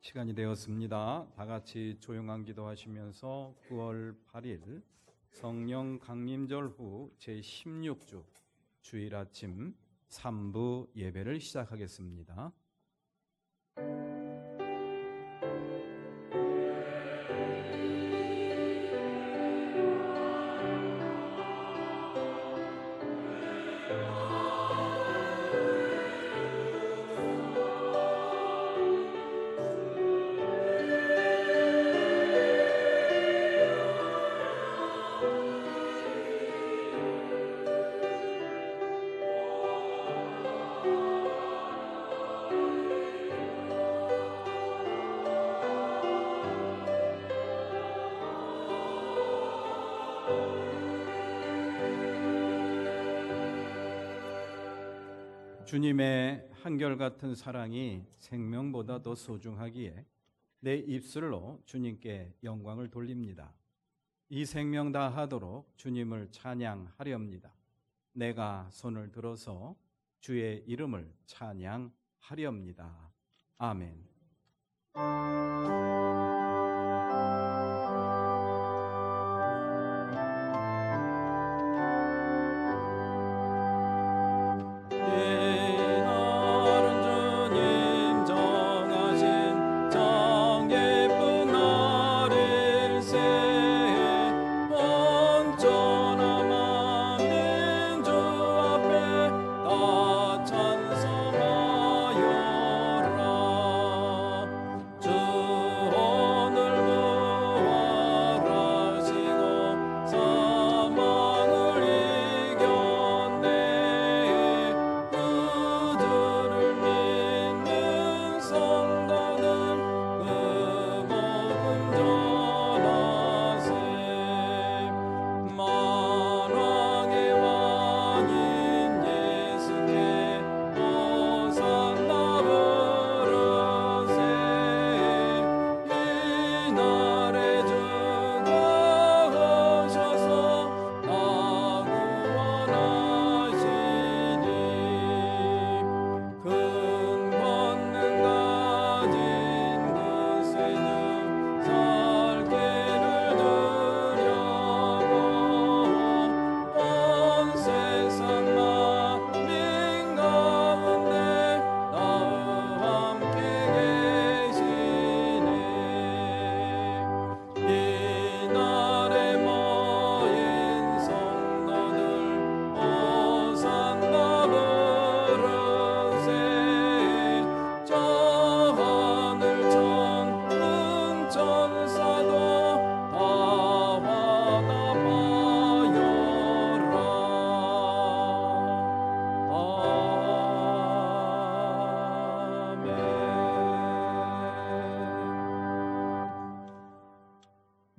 시간이 되었습니다. 다 같이 조용한 기도하시면서 9월 8일 성령 강림절 후 제16주 주일 아침 3부 예배를 시작하겠습니다. 주님의 한결같은 사랑이 생명보다 더 소중하기에 내 입술로 주님께 영광을 돌립니다. 이 생명 다하도록 주님을 찬양하렵니다. 내가 손을 들어서 주의 이름을 찬양하렵니다. 아멘.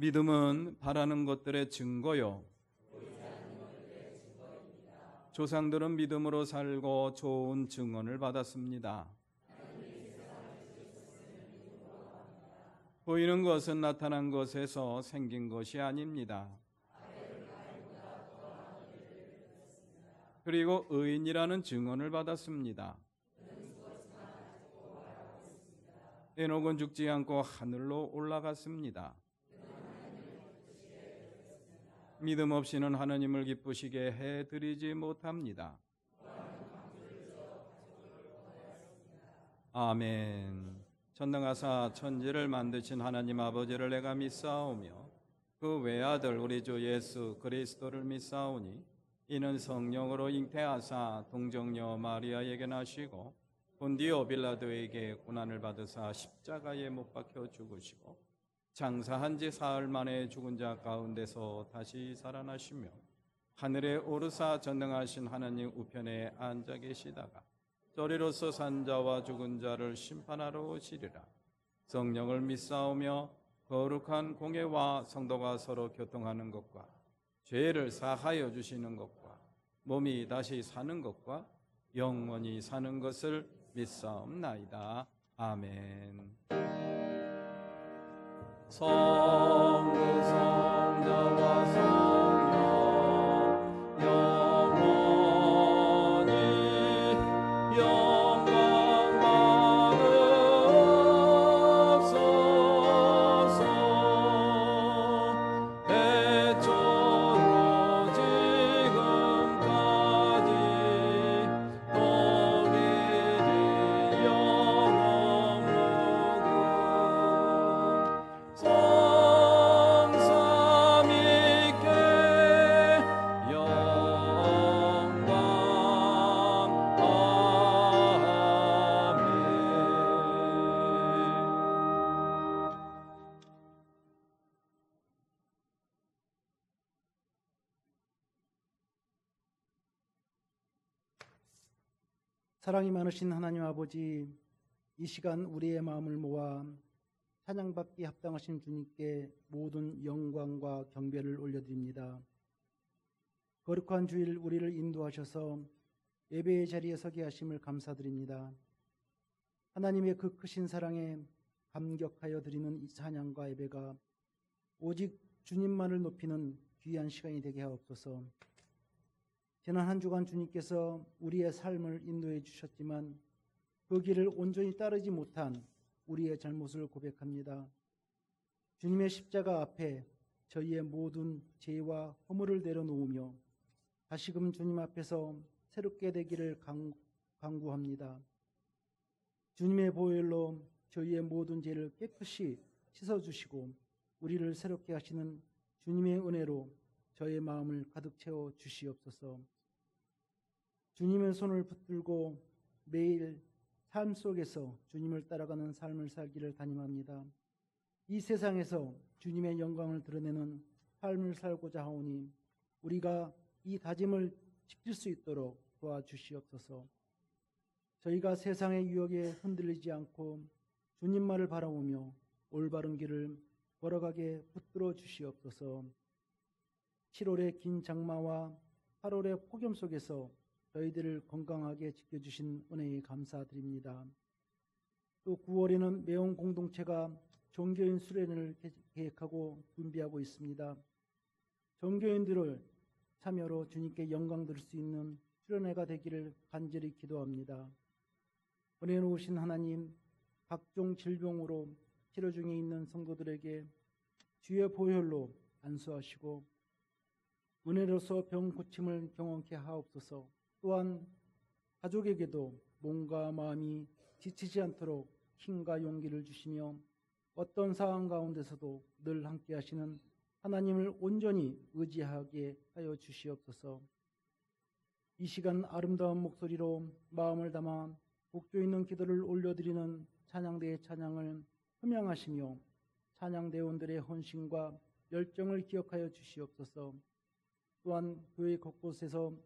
믿음은 바라는 것들의 증거요, 조상들은 믿음으로 살고 좋은 증언을 받았습니다. 보이는 것은 나타난 것에서 생긴 것이 아닙니다. 그리고 의인이라는 증언을 받았습니다. 에녹은 죽지 않고 하늘로 올라갔습니다. 믿음 없이는 하나님을 기쁘시게 해드리지 못합니다. 아멘. 전능하사 천지를 만드신 하나님 아버지를 내가 믿사오며 그 외아들 우리 주 예수 그리스도를 믿사오니 이는 성령으로 잉태하사 동정녀 마리아에게 나시고 본디오 빌라도에게 고난을 받으사 십자가에 못 박혀 죽으시고 장사한 지 사흘 만에 죽은 자 가운데서 다시 살아나시며 하늘에 오르사 전능하신 하나님 우편에 앉아 계시다가 저리로서 산 자와 죽은 자를 심판하러 오시리라. 성령을 믿사오며 거룩한 공예와 성도가 서로 교통하는 것과 죄를 사하여 주시는 것과 몸이 다시 사는 것과 영원히 사는 것을 믿사옵나이다. 아멘. 성부 성자와 성령 영원히 영광 받으소서. 사랑이 많으신 하나님 아버지, 이 시간 우리의 마음을 모아 찬양받기 합당하신 주님께 모든 영광과 경배를 올려드립니다. 거룩한 주일 우리를 인도하셔서 예배의 자리에 서게 하심을 감사드립니다. 하나님의 그 크신 사랑에 감격하여 드리는 이 찬양과 예배가 오직 주님만을 높이는 귀한 시간이 되게 하옵소서. 지난 한 주간 주님께서 우리의 삶을 인도해 주셨지만 그 길을 온전히 따르지 못한 우리의 잘못을 고백합니다. 주님의 십자가 앞에 저희의 모든 죄와 허물을 내려놓으며 다시금 주님 앞에서 새롭게 되기를 간구합니다. 주님의 보혈로 저희의 모든 죄를 깨끗이 씻어주시고 우리를 새롭게 하시는 주님의 은혜로 저의 마음을 가득 채워 주시옵소서. 주님의 손을 붙들고 매일 삶 속에서 주님을 따라가는 삶을 살기를 다짐합니다. 이 세상에서 주님의 영광을 드러내는 삶을 살고자 하오니 우리가 이 다짐을 지킬 수 있도록 도와주시옵소서. 저희가 세상의 유혹에 흔들리지 않고 주님만을 바라보며 올바른 길을 걸어가게 붙들어 주시옵소서. 7월의 긴 장마와 8월의 폭염 속에서 저희들을 건강하게 지켜주신 은혜에 감사드립니다. 또 9월에는 매운 공동체가 종교인 수련회를 계획하고 준비하고 있습니다. 종교인들을 참여로 주님께 영광 드릴 수 있는 수련회가 되기를 간절히 기도합니다. 은혜 놓으신 하나님, 각종 질병으로 치료 중에 있는 성도들에게 주의 보혈로 안수하시고 은혜로서 병 고침을 경험케 하옵소서. 또한 가족에게도 몸과 마음이 지치지 않도록 힘과 용기를 주시며 어떤 상황 가운데서도 늘 함께 하시는 하나님을 온전히 의지하게 하여 주시옵소서. 이 시간 아름다운 목소리로 마음을 담아 복조 있는 기도를 올려드리는 찬양대의 찬양을 흠양하시며 찬양대원들의 헌신과 열정을 기억하여 주시옵소서. 또한 교회 곳곳에서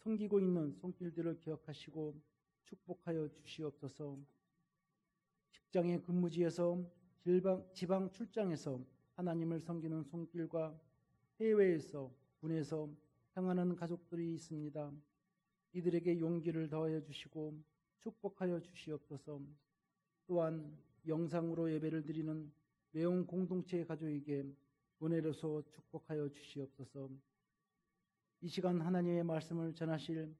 섬기고 있는 손길들을 기억하시고 축복하여 주시옵소서. 직장의 근무지에서 지방 출장에서 하나님을 섬기는 손길과 해외에서 군에서 향하는 가족들이 있습니다. 이들에게 용기를 더하여 주시고 축복하여 주시옵소서. 또한 영상으로 예배를 드리는 매운 공동체의 가족에게 은혜로서 축복하여 주시옵소서. 이 시간 하나님의 말씀을 전하실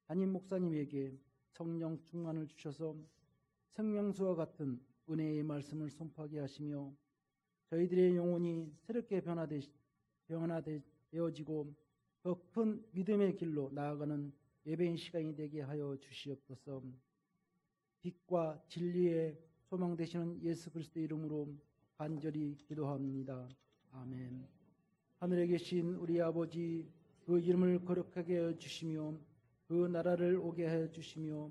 담임 목사님에게 성령 충만을 주셔서 생명수와 같은 은혜의 말씀을 선포하게 하시며 저희들의 영혼이 새롭게 변화되어지고 더 큰 믿음의 길로 나아가는 예배인 시간이 되게 하여 주시옵소서. 빛과 진리의 소망 되시는 예수 그리스도의 이름으로 간절히 기도합니다. 아멘. 하늘에 계신 우리 아버지, 그 이름을 거룩하게 하여 주시며 그 나라를 오게 하여 주시며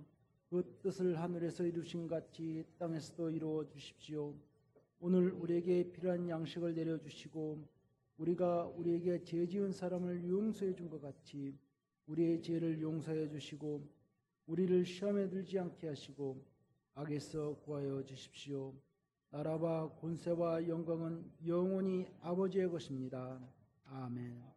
그 뜻을 하늘에서 이루신 같이 땅에서도 이루어 주십시오. 오늘 우리에게 필요한 양식을 내려주시고 우리가 우리에게 죄 지은 사람을 용서해 준 것 같이 우리의 죄를 용서해 주시고 우리를 시험에 들지 않게 하시고 악에서 구하여 주십시오. 나라와 권세와 영광은 영원히 아버지의 것입니다. 아멘.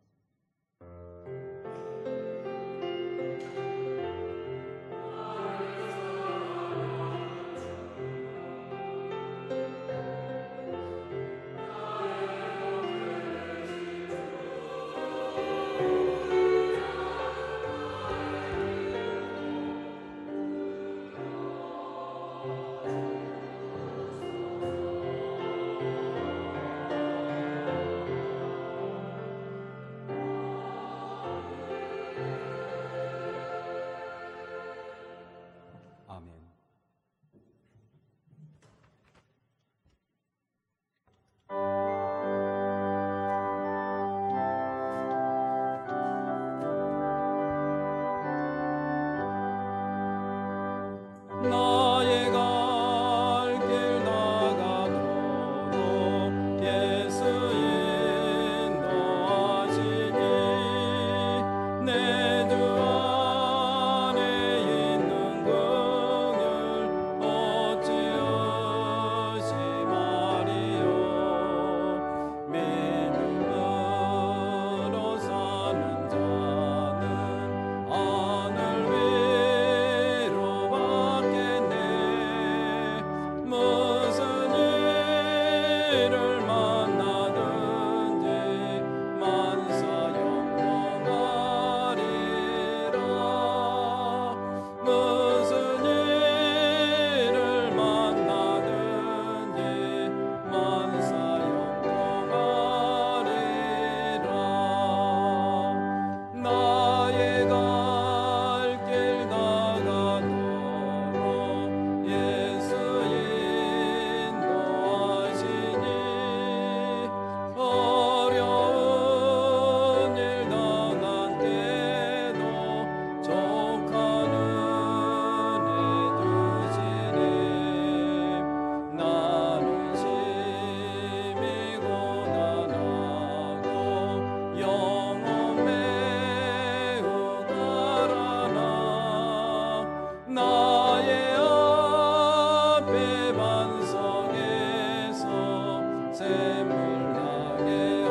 샘을 나게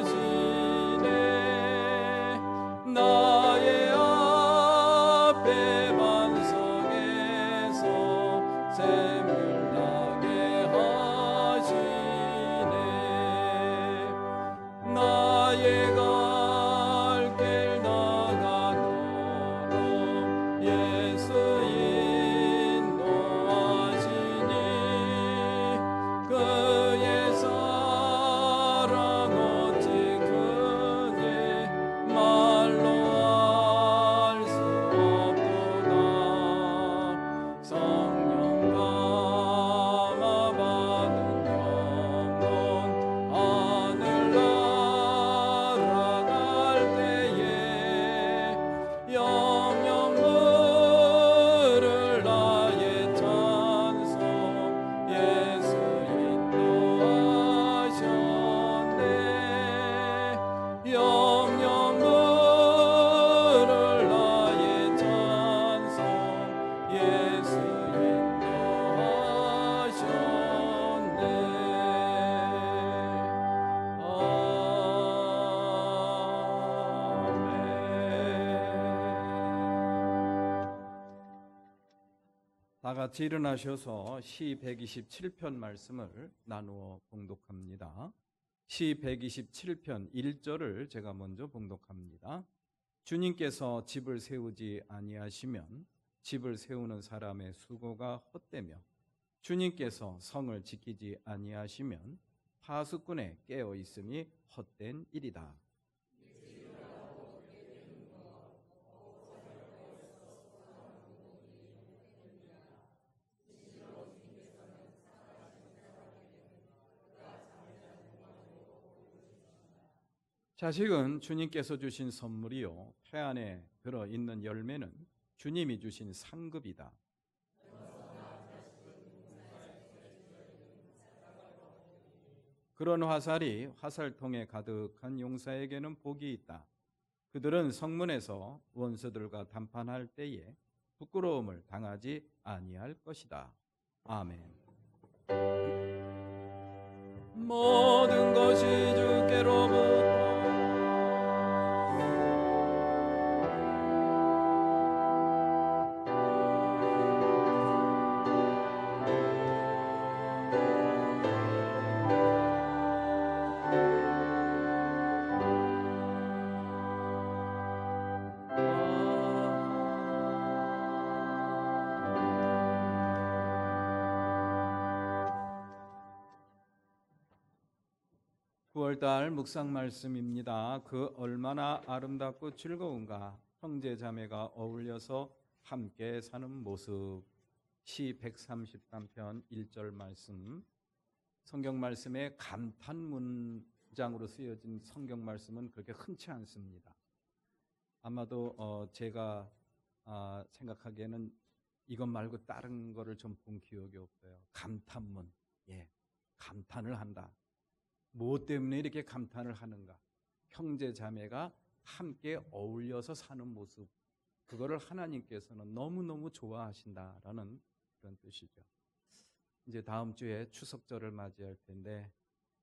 하시네. 나의 앞에 반석에서 샘을 나게 하시네. 나의 갈 길 나가도록 예수 인도하시니 그의 사랑 어찌 크니 말로 알 수 없도다. 성령 감화 받은 영혼 하늘 날아갈 때에 영영 물을 나의 찬송 예수 인도하셨네. 영영 물을 나의 찬송 예수 인도하셨네. 다 같이 일어나셔서 시 127편 말씀을 나누어 봉독합니다. 시 127편 1절을 제가 먼저 봉독합니다. 주님께서 집을 세우지 아니하시면 집을 세우는 사람의 수고가 헛되며 주님께서 성을 지키지 아니하시면 파수꾼의 깨어 있음이 헛된 일이다. 자식은 주님께서 주신 선물이요, 폐 안에 들어있는 열매는 주님이 주신 상급이다. 그런 화살이 화살통에 가득한 용사에게는 복이 있다. 그들은 성문에서 원수들과 담판할 때에 부끄러움을 당하지 아니할 것이다. 아멘. 모든 것이 주께로부터 (9월달) 묵상 말씀입니다. 그 얼마나 아름답고 즐거운가 형제 자매가 어울려서 함께 사는 모습. 시 133편 1절 말씀. 성경 말씀에 감탄 문장으로 쓰여진 성경 말씀은 그렇게 흔치 않습니다. 아마도 제가 생각하기에는 이것 말고 다른 거를 좀 본 기억이 없어요. 감탄문. 감탄을 한다. 무엇 때문에 이렇게 감탄을 하는가? 형제 자매가 함께 어울려서 사는 모습, 그거를 하나님께서는 너무너무 좋아하신다라는 그런 뜻이죠. 이제 다음 주에 추석절을 맞이할 텐데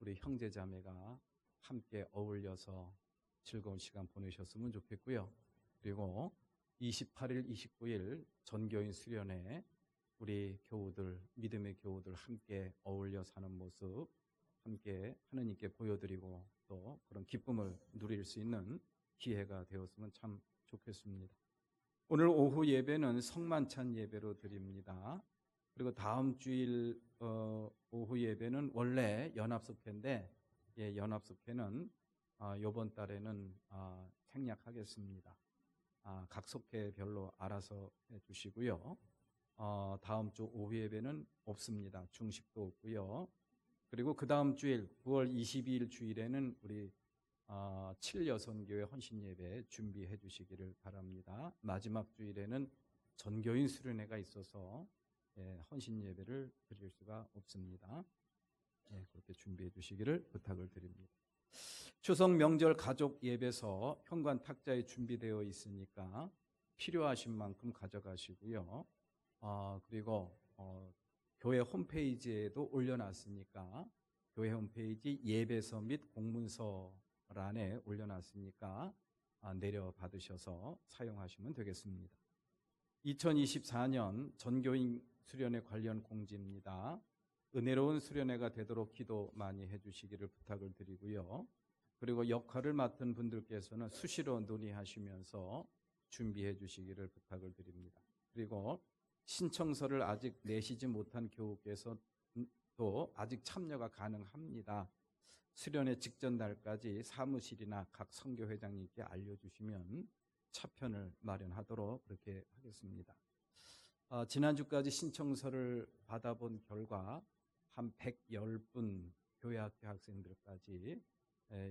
우리 형제 자매가 함께 어울려서 즐거운 시간 보내셨으면 좋겠고요. 그리고 28일, 29일 전교인 수련회 우리 교우들, 믿음의 교우들 함께 어울려 사는 모습 함께 하느님께 보여드리고 또 그런 기쁨을 누릴 수 있는 기회가 되었으면 참 좋겠습니다. 오늘 오후 예배는 성만찬 예배로 드립니다. 그리고 다음 주일 오후 예배는 원래 연합석회인데 연합석회는 이번 달에는 생략하겠습니다. 각 석회별로 알아서 해주시고요. 다음 주 오후 예배는 없습니다. 중식도 없고요. 그리고 그 다음 주일 9월 22일 주일에는 우리 7여선교회 헌신예배 준비해 주시기를 바랍니다. 마지막 주일에는 전교인 수련회가 있어서 헌신예배를 드릴 수가 없습니다. 그렇게 준비해 주시기를 부탁을 드립니다. 추석 명절 가족 예배서 현관 탁자에 준비되어 있으니까 필요하신 만큼 가져가시고요. 그리고 교회 홈페이지에도 올려놨으니까 교회 홈페이지 예배서 및 공문서란에 올려놨으니까 내려받으셔서 사용하시면 되겠습니다. 2024년 전교인 수련회 관련 공지입니다. 은혜로운 수련회가 되도록 기도 많이 해주시기를 부탁을 드리고요. 그리고 역할을 맡은 분들께서는 수시로 논의하시면서 준비해 주시기를 부탁을 드립니다. 그리고 신청서를 아직 내시지 못한 교우께서도 아직 참여가 가능합니다. 수련회 직전 날까지 사무실이나 각 선교회장님께 알려주시면 차편을 마련하도록 그렇게 하겠습니다. 지난주까지 신청서를 받아본 결과 한 110분 교회학교 학생들까지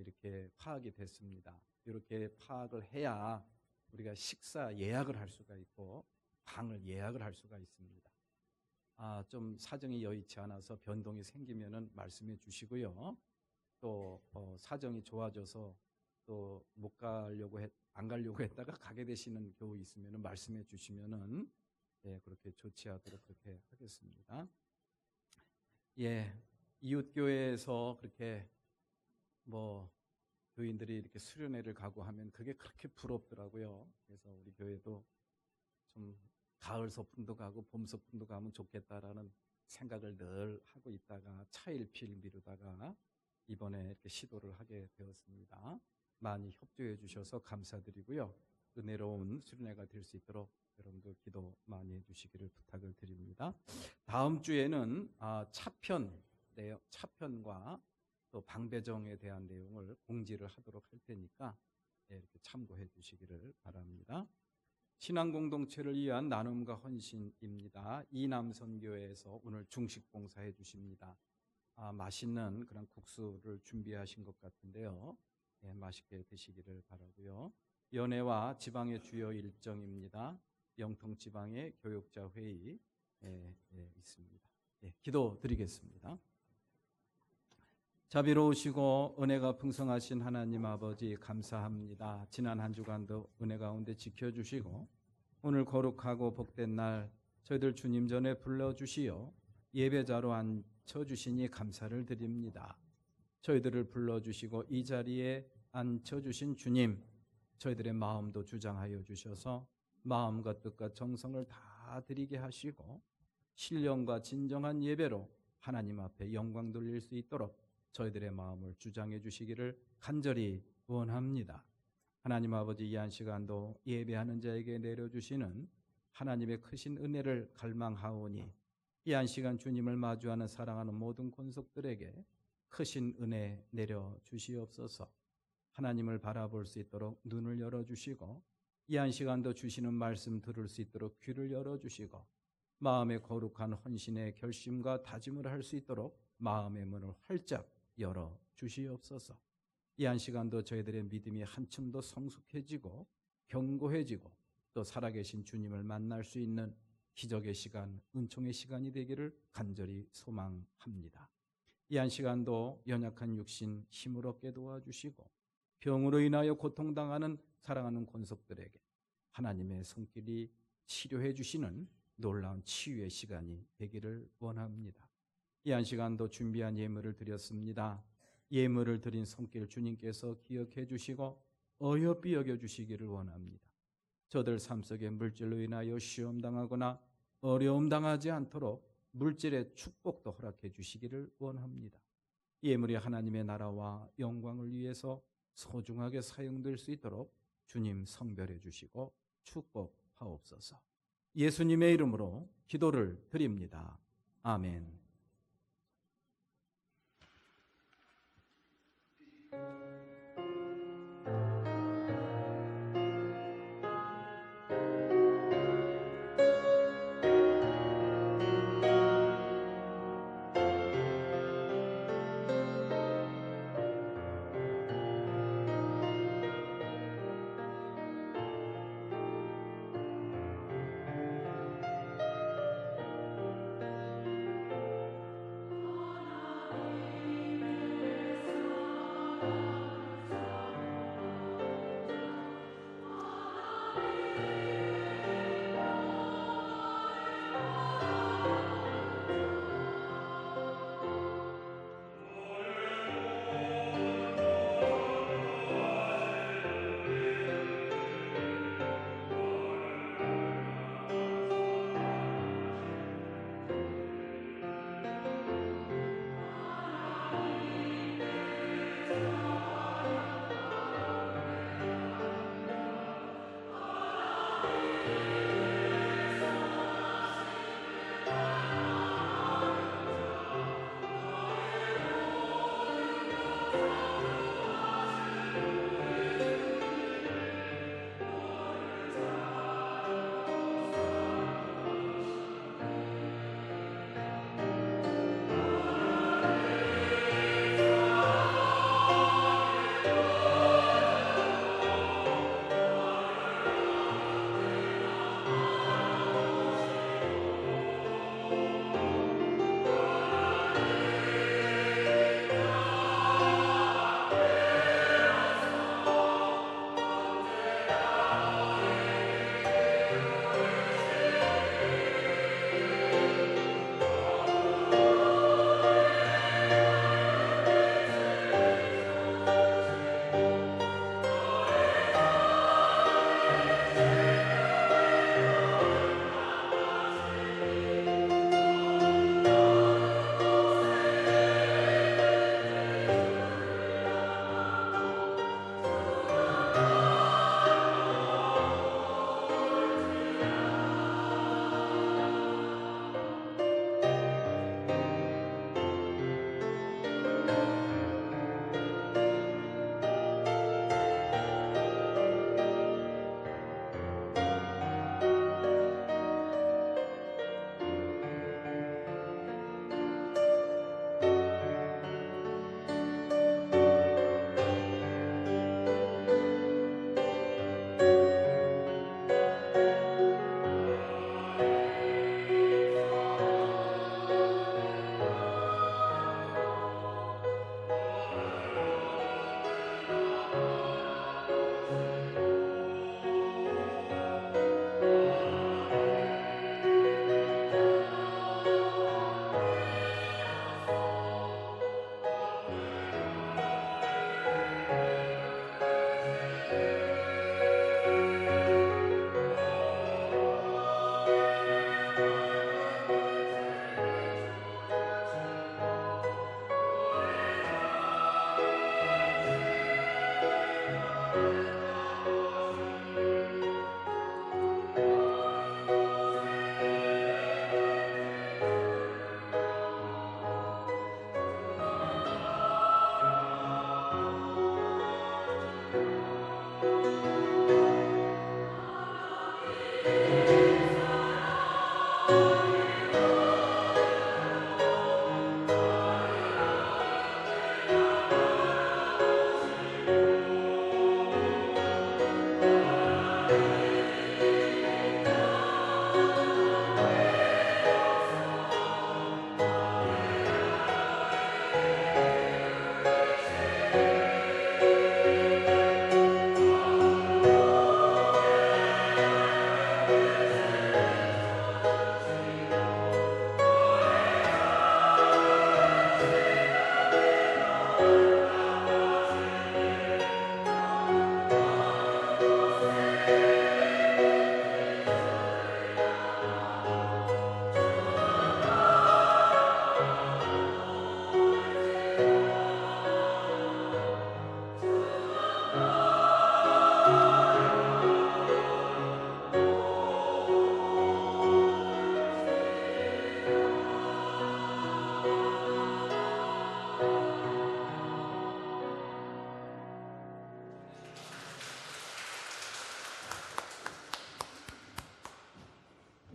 이렇게 파악이 됐습니다. 이렇게 파악을 해야 우리가 식사 예약을 할 수가 있고 방을 예약을 할 수가 있습니다. 좀 사정이 여의치 않아서 변동이 생기면은 말씀해 주시고요. 또 사정이 좋아져서 또 안 가려고 했다가 가게 되시는 교우 있으면은 말씀해 주시면은 그렇게 조치하도록 그렇게 하겠습니다. 이웃 교회에서 그렇게 교인들이 이렇게 수련회를 가고 하면 그게 그렇게 부럽더라고요. 그래서 우리 교회도 좀 가을 소풍도 가고 봄 소풍도 가면 좋겠다라는 생각을 늘 하고 있다가 차일피일 미루다가 이번에 이렇게 시도를 하게 되었습니다. 많이 협조해 주셔서 감사드리고요. 은혜로운 수련회가 될 수 있도록 여러분들 기도 많이 해주시기를 부탁을 드립니다. 다음 주에는 차편과 또 방배정에 대한 내용을 공지를 하도록 할 테니까 이렇게 참고해 주시기를 바랍니다. 신앙공동체를 위한 나눔과 헌신입니다. 이남선교회에서 오늘 중식 봉사해 주십니다. 맛있는 그런 국수를 준비하신 것 같은데요. 맛있게 드시기를 바라고요. 연회와 지방의 주요 일정입니다. 영통지방의 교육자 회의 있습니다. 기도드리겠습니다. 자비로우시고 은혜가 풍성하신 하나님 아버지 감사합니다. 지난 한 주간도 은혜 가운데 지켜주시고 오늘 거룩하고 복된 날 저희들 주님 전에 불러주시어 예배자로 앉혀주시니 감사를 드립니다. 저희들을 불러주시고 이 자리에 앉혀주신 주님, 저희들의 마음도 주장하여 주셔서 마음과 뜻과 정성을 다 드리게 하시고 신령과 진정한 예배로 하나님 앞에 영광 돌릴 수 있도록 저희들의 마음을 주장해 주시기를 간절히 원합니다. 하나님 아버지, 이 한 시간도 예배하는 자에게 내려주시는 하나님의 크신 은혜를 갈망하오니 이 한 시간 주님을 마주하는 사랑하는 모든 권속들에게 크신 은혜 내려주시옵소서. 하나님을 바라볼 수 있도록 눈을 열어주시고 이 한 시간도 주시는 말씀 들을 수 있도록 귀를 열어주시고 마음의 거룩한 헌신의 결심과 다짐을 할 수 있도록 마음의 문을 활짝 열어주시옵소서. 이 한 시간도 저희들의 믿음이 한층 더 성숙해지고 견고해지고 또 살아계신 주님을 만날 수 있는 기적의 시간, 은총의 시간이 되기를 간절히 소망합니다. 이 한 시간도 연약한 육신 힘을 얻게 도와주시고 병으로 인하여 고통당하는 사랑하는 권속들에게 하나님의 손길이 치료해 주시는 놀라운 치유의 시간이 되기를 원합니다. 이 한 시간도 준비한 예물을 드렸습니다. 예물을 드린 손길 주님께서 기억해 주시고 어여삐 여겨주시기를 원합니다. 저들 삶 속에 물질로 인하여 시험당하거나 어려움 당하지 않도록 물질의 축복도 허락해 주시기를 원합니다. 예물이 하나님의 나라와 영광을 위해서 소중하게 사용될 수 있도록 주님 성별해 주시고 축복하옵소서. 예수님의 이름으로 기도를 드립니다. 아멘.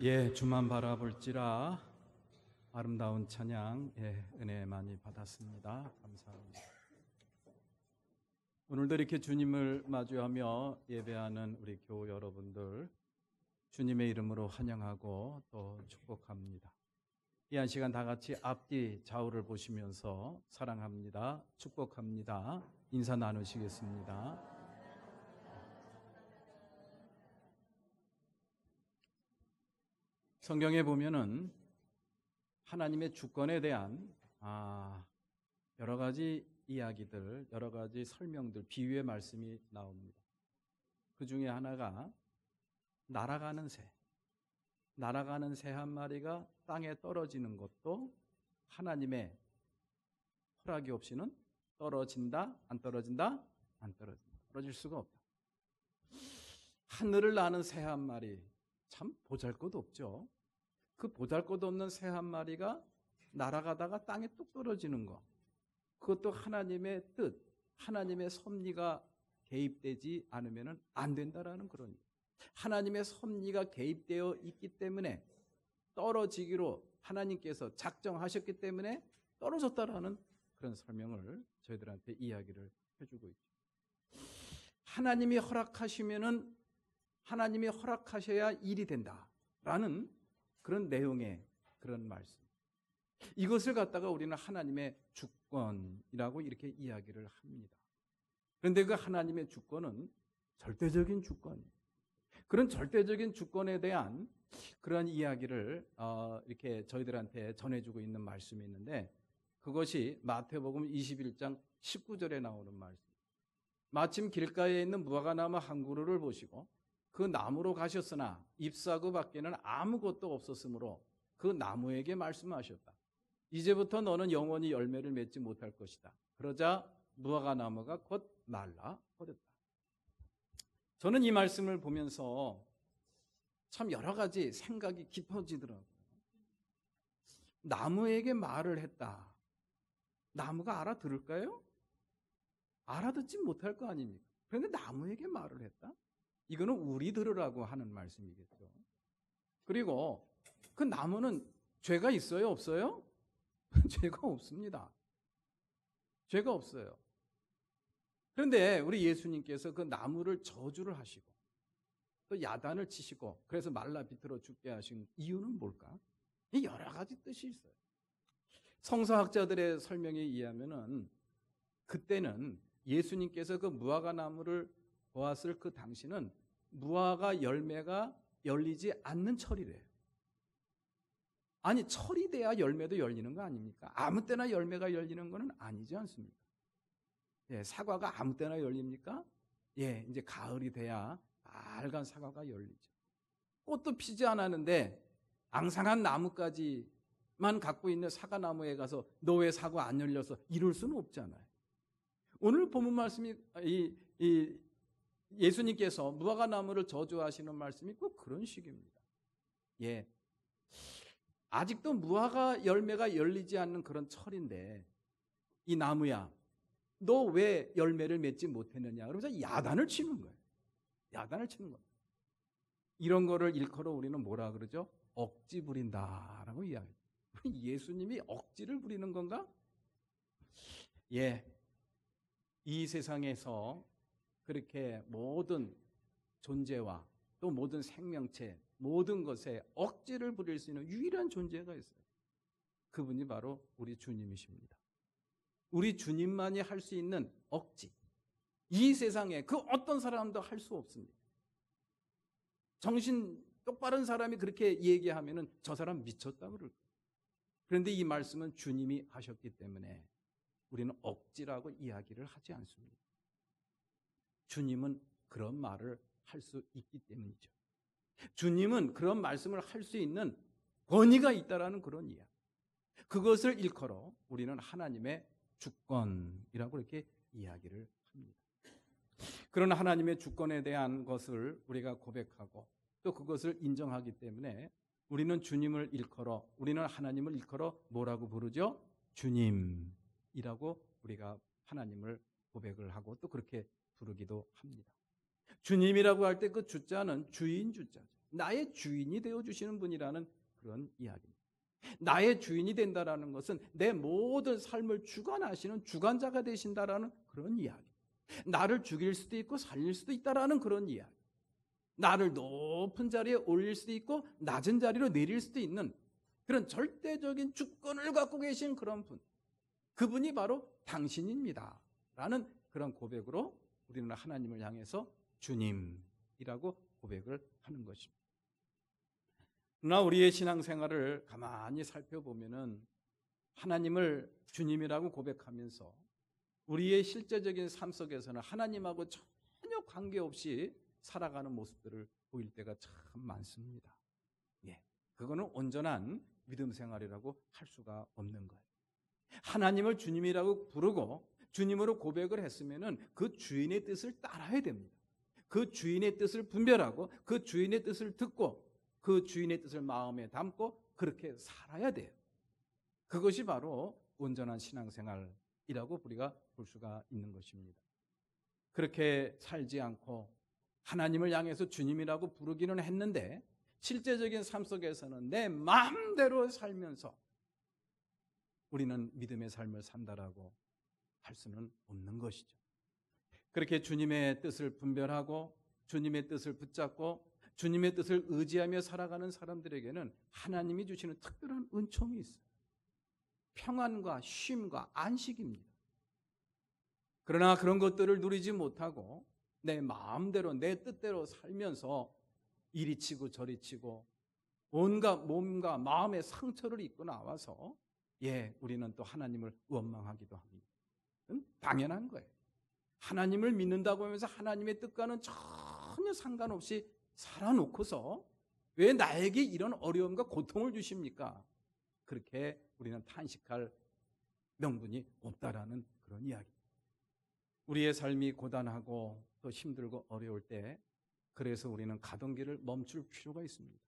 예, 주만 바라볼지라 아름다운 찬양, 예, 은혜 많이 받았습니다. 감사합니다. 오늘도 이렇게 주님을 마주하며 예배하는 우리 교우 여러분들 주님의 이름으로 환영하고 또 축복합니다. 이 한 시간 다 같이 앞뒤 좌우를 보시면서 사랑합니다, 축복합니다, 인사 나누시겠습니다. 성경에 보면은 하나님의 주권에 대한 여러 가지 이야기들, 여러 가지 설명들, 비유의 말씀이 나옵니다. 그 중에 하나가 날아가는 새 한 마리가 땅에 떨어지는 것도 하나님의 허락이 없이는 떨어진다, 안 떨어진다? 안 떨어진다. 떨어질 수가 없다. 하늘을 나는 새 한 마리, 참 보잘것 없죠. 그 보잘것 없는 새 한 마리가 날아가다가 땅에 뚝 떨어지는 것, 그것도 하나님의 뜻, 하나님의 섭리가 개입되지 않으면 안 된다라는 그런, 하나님의 섭리가 개입되어 있기 때문에 떨어지기로 하나님께서 작정하셨기 때문에 떨어졌다라는 그런 설명을 저희들한테 이야기를 해주고 있죠. 하나님이 허락하시면은 하나님이 허락하셔야 일이 된다라는 그런 내용의 그런 말씀. 이것을 갖다가 우리는 하나님의 주권이라고 이렇게 이야기를 합니다. 그런데 그 하나님의 주권은 절대적인 주권이에요. 그런 절대적인 주권에 대한 그런 이야기를 이렇게 저희들한테 전해주고 있는 말씀이 있는데, 그것이 마태복음 21장 19절에 나오는 말씀. 마침 길가에 있는 무화과나무 한 그루를 보시고 그 나무로 가셨으나 잎사구 밖에는 아무것도 없었으므로 그 나무에게 말씀하셨다. 이제부터 너는 영원히 열매를 맺지 못할 것이다. 그러자 무화과나무가 곧 말라 버렸다. 저는 이 말씀을 보면서 참 여러 가지 생각이 깊어지더라고요. 나무에게 말을 했다. 나무가 알아들을까요? 알아듣지 못할 거 아닙니까? 그런데 나무에게 말을 했다? 이거는 우리 들으라고 하는 말씀이겠죠. 그리고 그 나무는 죄가 있어요, 없어요? 죄가 없습니다. 죄가 없어요. 그런데 우리 예수님께서 그 나무를 저주를 하시고 또 야단을 치시고 그래서 말라 비틀어 죽게 하신 이유는 뭘까? 여러 가지 뜻이 있어요. 성서학자들의 설명에 의하면은 그때는 예수님께서 그 무화과 나무를 보았을 그 당시는 무화과 열매가 열리지 않는 철이래요. 아니, 철이 돼야 열매도 열리는 거 아닙니까? 아무 때나 열매가 열리는 거는 아니지 않습니까? 예, 사과가 아무 때나 열립니까? 예, 이제 가을이 돼야 빨간 사과가 열리죠. 꽃도 피지 않았는데 앙상한 나무까지만 갖고 있는 사과나무에 가서 너 왜 사과 안 열려서 이럴 수는 없잖아요. 오늘 본문 말씀이 예수님께서 무화과 나무를 저주하시는 말씀이 꼭 그런 식입니다. 예, 아직도 무화과 열매가 열리지 않는 그런 철인데 이 나무야, 너 왜 열매를 맺지 못했느냐? 그러면서 야단을 치는 거예요. 야단을 치는 거예요. 이런 거를 일컬어 우리는 뭐라 그러죠? 억지 부린다라고 이야기해요. 예수님이 억지를 부리는 건가? 예, 이 세상에서 그렇게 모든 존재와 또 모든 생명체, 모든 것에 억지를 부릴 수 있는 유일한 존재가 있어요. 그분이 바로 우리 주님이십니다. 우리 주님만이 할 수 있는 억지, 이 세상에 그 어떤 사람도 할 수 없습니다. 정신 똑바른 사람이 그렇게 얘기하면은 저 사람 미쳤다고 그럴 거예요. 그런데 이 말씀은 주님이 하셨기 때문에 우리는 억지라고 이야기를 하지 않습니다. 주님은 그런 말을 할 수 있기 때문이죠. 주님은 그런 말씀을 할 수 있는 권위가 있다라는 그런 이야기. 그것을 일컬어 우리는 하나님의 주권이라고 이렇게 이야기를 합니다. 그런 하나님의 주권에 대한 것을 우리가 고백하고 또 그것을 인정하기 때문에 우리는 주님을 일컬어, 우리는 하나님을 일컬어 뭐라고 부르죠? 주님이라고 우리가 하나님을 고백을 하고 또 그렇게 부르기도 합니다. 주님이라고 할 때 그 주자는 주인 주자죠. 나의 주인이 되어주시는 분이라는 그런 이야기입니다. 나의 주인이 된다라는 것은 내 모든 삶을 주관하시는 주관자가 되신다라는 그런 이야기. 나를 죽일 수도 있고 살릴 수도 있다라는 그런 이야기. 나를 높은 자리에 올릴 수도 있고 낮은 자리로 내릴 수도 있는 그런 절대적인 주권을 갖고 계신 그런 분. 그분이 바로 당신입니다. 라는 그런 고백으로 우리는 하나님을 향해서 주님이라고 고백을 하는 것입니다. 그러나 우리의 신앙생활을 가만히 살펴보면은 하나님을 주님이라고 고백하면서 우리의 실제적인 삶 속에서는 하나님하고 전혀 관계없이 살아가는 모습들을 보일 때가 참 많습니다. 예, 그거는 온전한 믿음 생활이라고 할 수가 없는 거예요. 하나님을 주님이라고 부르고 주님으로 고백을 했으면은 그 주인의 뜻을 따라야 됩니다. 그 주인의 뜻을 분별하고 그 주인의 뜻을 듣고 그 주인의 뜻을 마음에 담고 그렇게 살아야 돼요. 그것이 바로 온전한 신앙생활이라고 우리가 볼 수가 있는 것입니다. 그렇게 살지 않고 하나님을 향해서 주님이라고 부르기는 했는데 실제적인 삶 속에서는 내 마음대로 살면서 우리는 믿음의 삶을 산다라고 할 수는 없는 것이죠. 그렇게 주님의 뜻을 분별하고 주님의 뜻을 붙잡고 주님의 뜻을 의지하며 살아가는 사람들에게는 하나님이 주시는 특별한 은총이 있어요. 평안과 쉼과 안식입니다. 그러나 그런 것들을 누리지 못하고 내 마음대로 내 뜻대로 살면서 이리 치고 저리 치고 온갖 몸과 마음의 상처를 입고 나와서 우리는 또 하나님을 원망하기도 합니다. 당연한 거예요. 하나님을 믿는다고 하면서 하나님의 뜻과는 전혀 상관없이 살아놓고서 왜 나에게 이런 어려움과 고통을 주십니까? 그렇게 우리는 탄식할 명분이 없다라는 그런 이야기. 우리의 삶이 고단하고 또 힘들고 어려울 때 그래서 우리는 가던 길을 멈출 필요가 있습니다.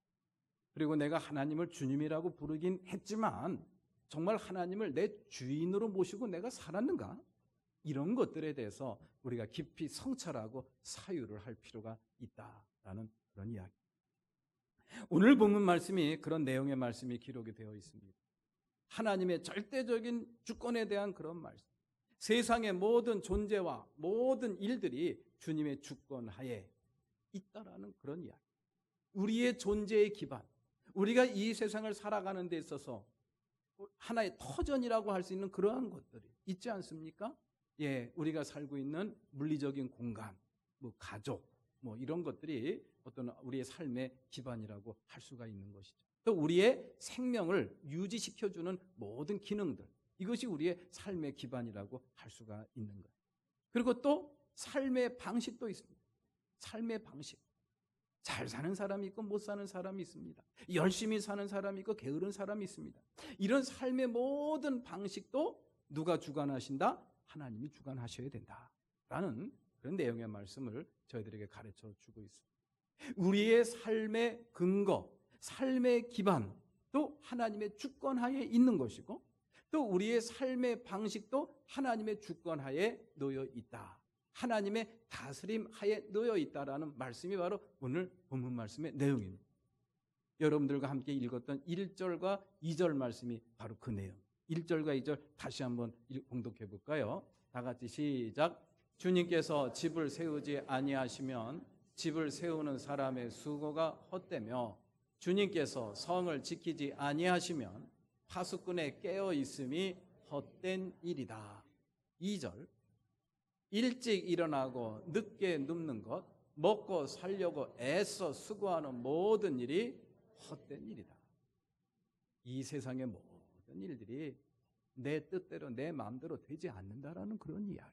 그리고 내가 하나님을 주님이라고 부르긴 했지만 정말 하나님을 내 주인으로 모시고 내가 살았는가? 이런 것들에 대해서 우리가 깊이 성찰하고 사유를 할 필요가 있다라는 그런 이야기. 오늘 본문 말씀이 그런 내용의 말씀이 기록이 되어 있습니다. 하나님의 절대적인 주권에 대한 그런 말씀. 세상의 모든 존재와 모든 일들이 주님의 주권 하에 있다라는 그런 이야기. 우리의 존재의 기반, 우리가 이 세상을 살아가는 데 있어서 하나의 터전이라고 할 수 있는 그러한 것들이 있지 않습니까? 우리가 살고 있는 물리적인 공간, 가족, 이런 것들이 어떤 우리의 삶의 기반이라고 할 수가 있는 것이죠. 또 우리의 생명을 유지시켜주는 모든 기능들, 이것이 우리의 삶의 기반이라고 할 수가 있는 거예요. 그리고 또 삶의 방식도 있습니다. 삶의 방식. 잘 사는 사람이 있고 못 사는 사람이 있습니다. 열심히 사는 사람이 있고 게으른 사람이 있습니다. 이런 삶의 모든 방식도 누가 주관하신다? 하나님이 주관하셔야 된다라는 그런 내용의 말씀을 저희들에게 가르쳐 주고 있습니다. 우리의 삶의 근거, 삶의 기반도 하나님의 주권하에 있는 것이고 또 우리의 삶의 방식도 하나님의 주권하에 놓여 있다. 하나님의 다스림 하에 놓여 있다라는 말씀이 바로 오늘 본문 말씀의 내용입니다. 여러분들과 함께 읽었던 1절과 2절 말씀이 바로 그 내용. 1절과 2절 다시 한번 봉독해 볼까요? 다 같이 시작. 주님께서 집을 세우지 아니하시면 집을 세우는 사람의 수고가 헛되며 주님께서 성을 지키지 아니하시면 파수꾼의 깨어 있음이 헛된 일이다. 2절. 일찍 일어나고 늦게 눕는 것, 먹고 살려고 애써 수고하는 모든 일이 헛된 일이다. 이 세상의 모든 일들이 내 뜻대로 내 마음대로 되지 않는다라는 그런 이야기.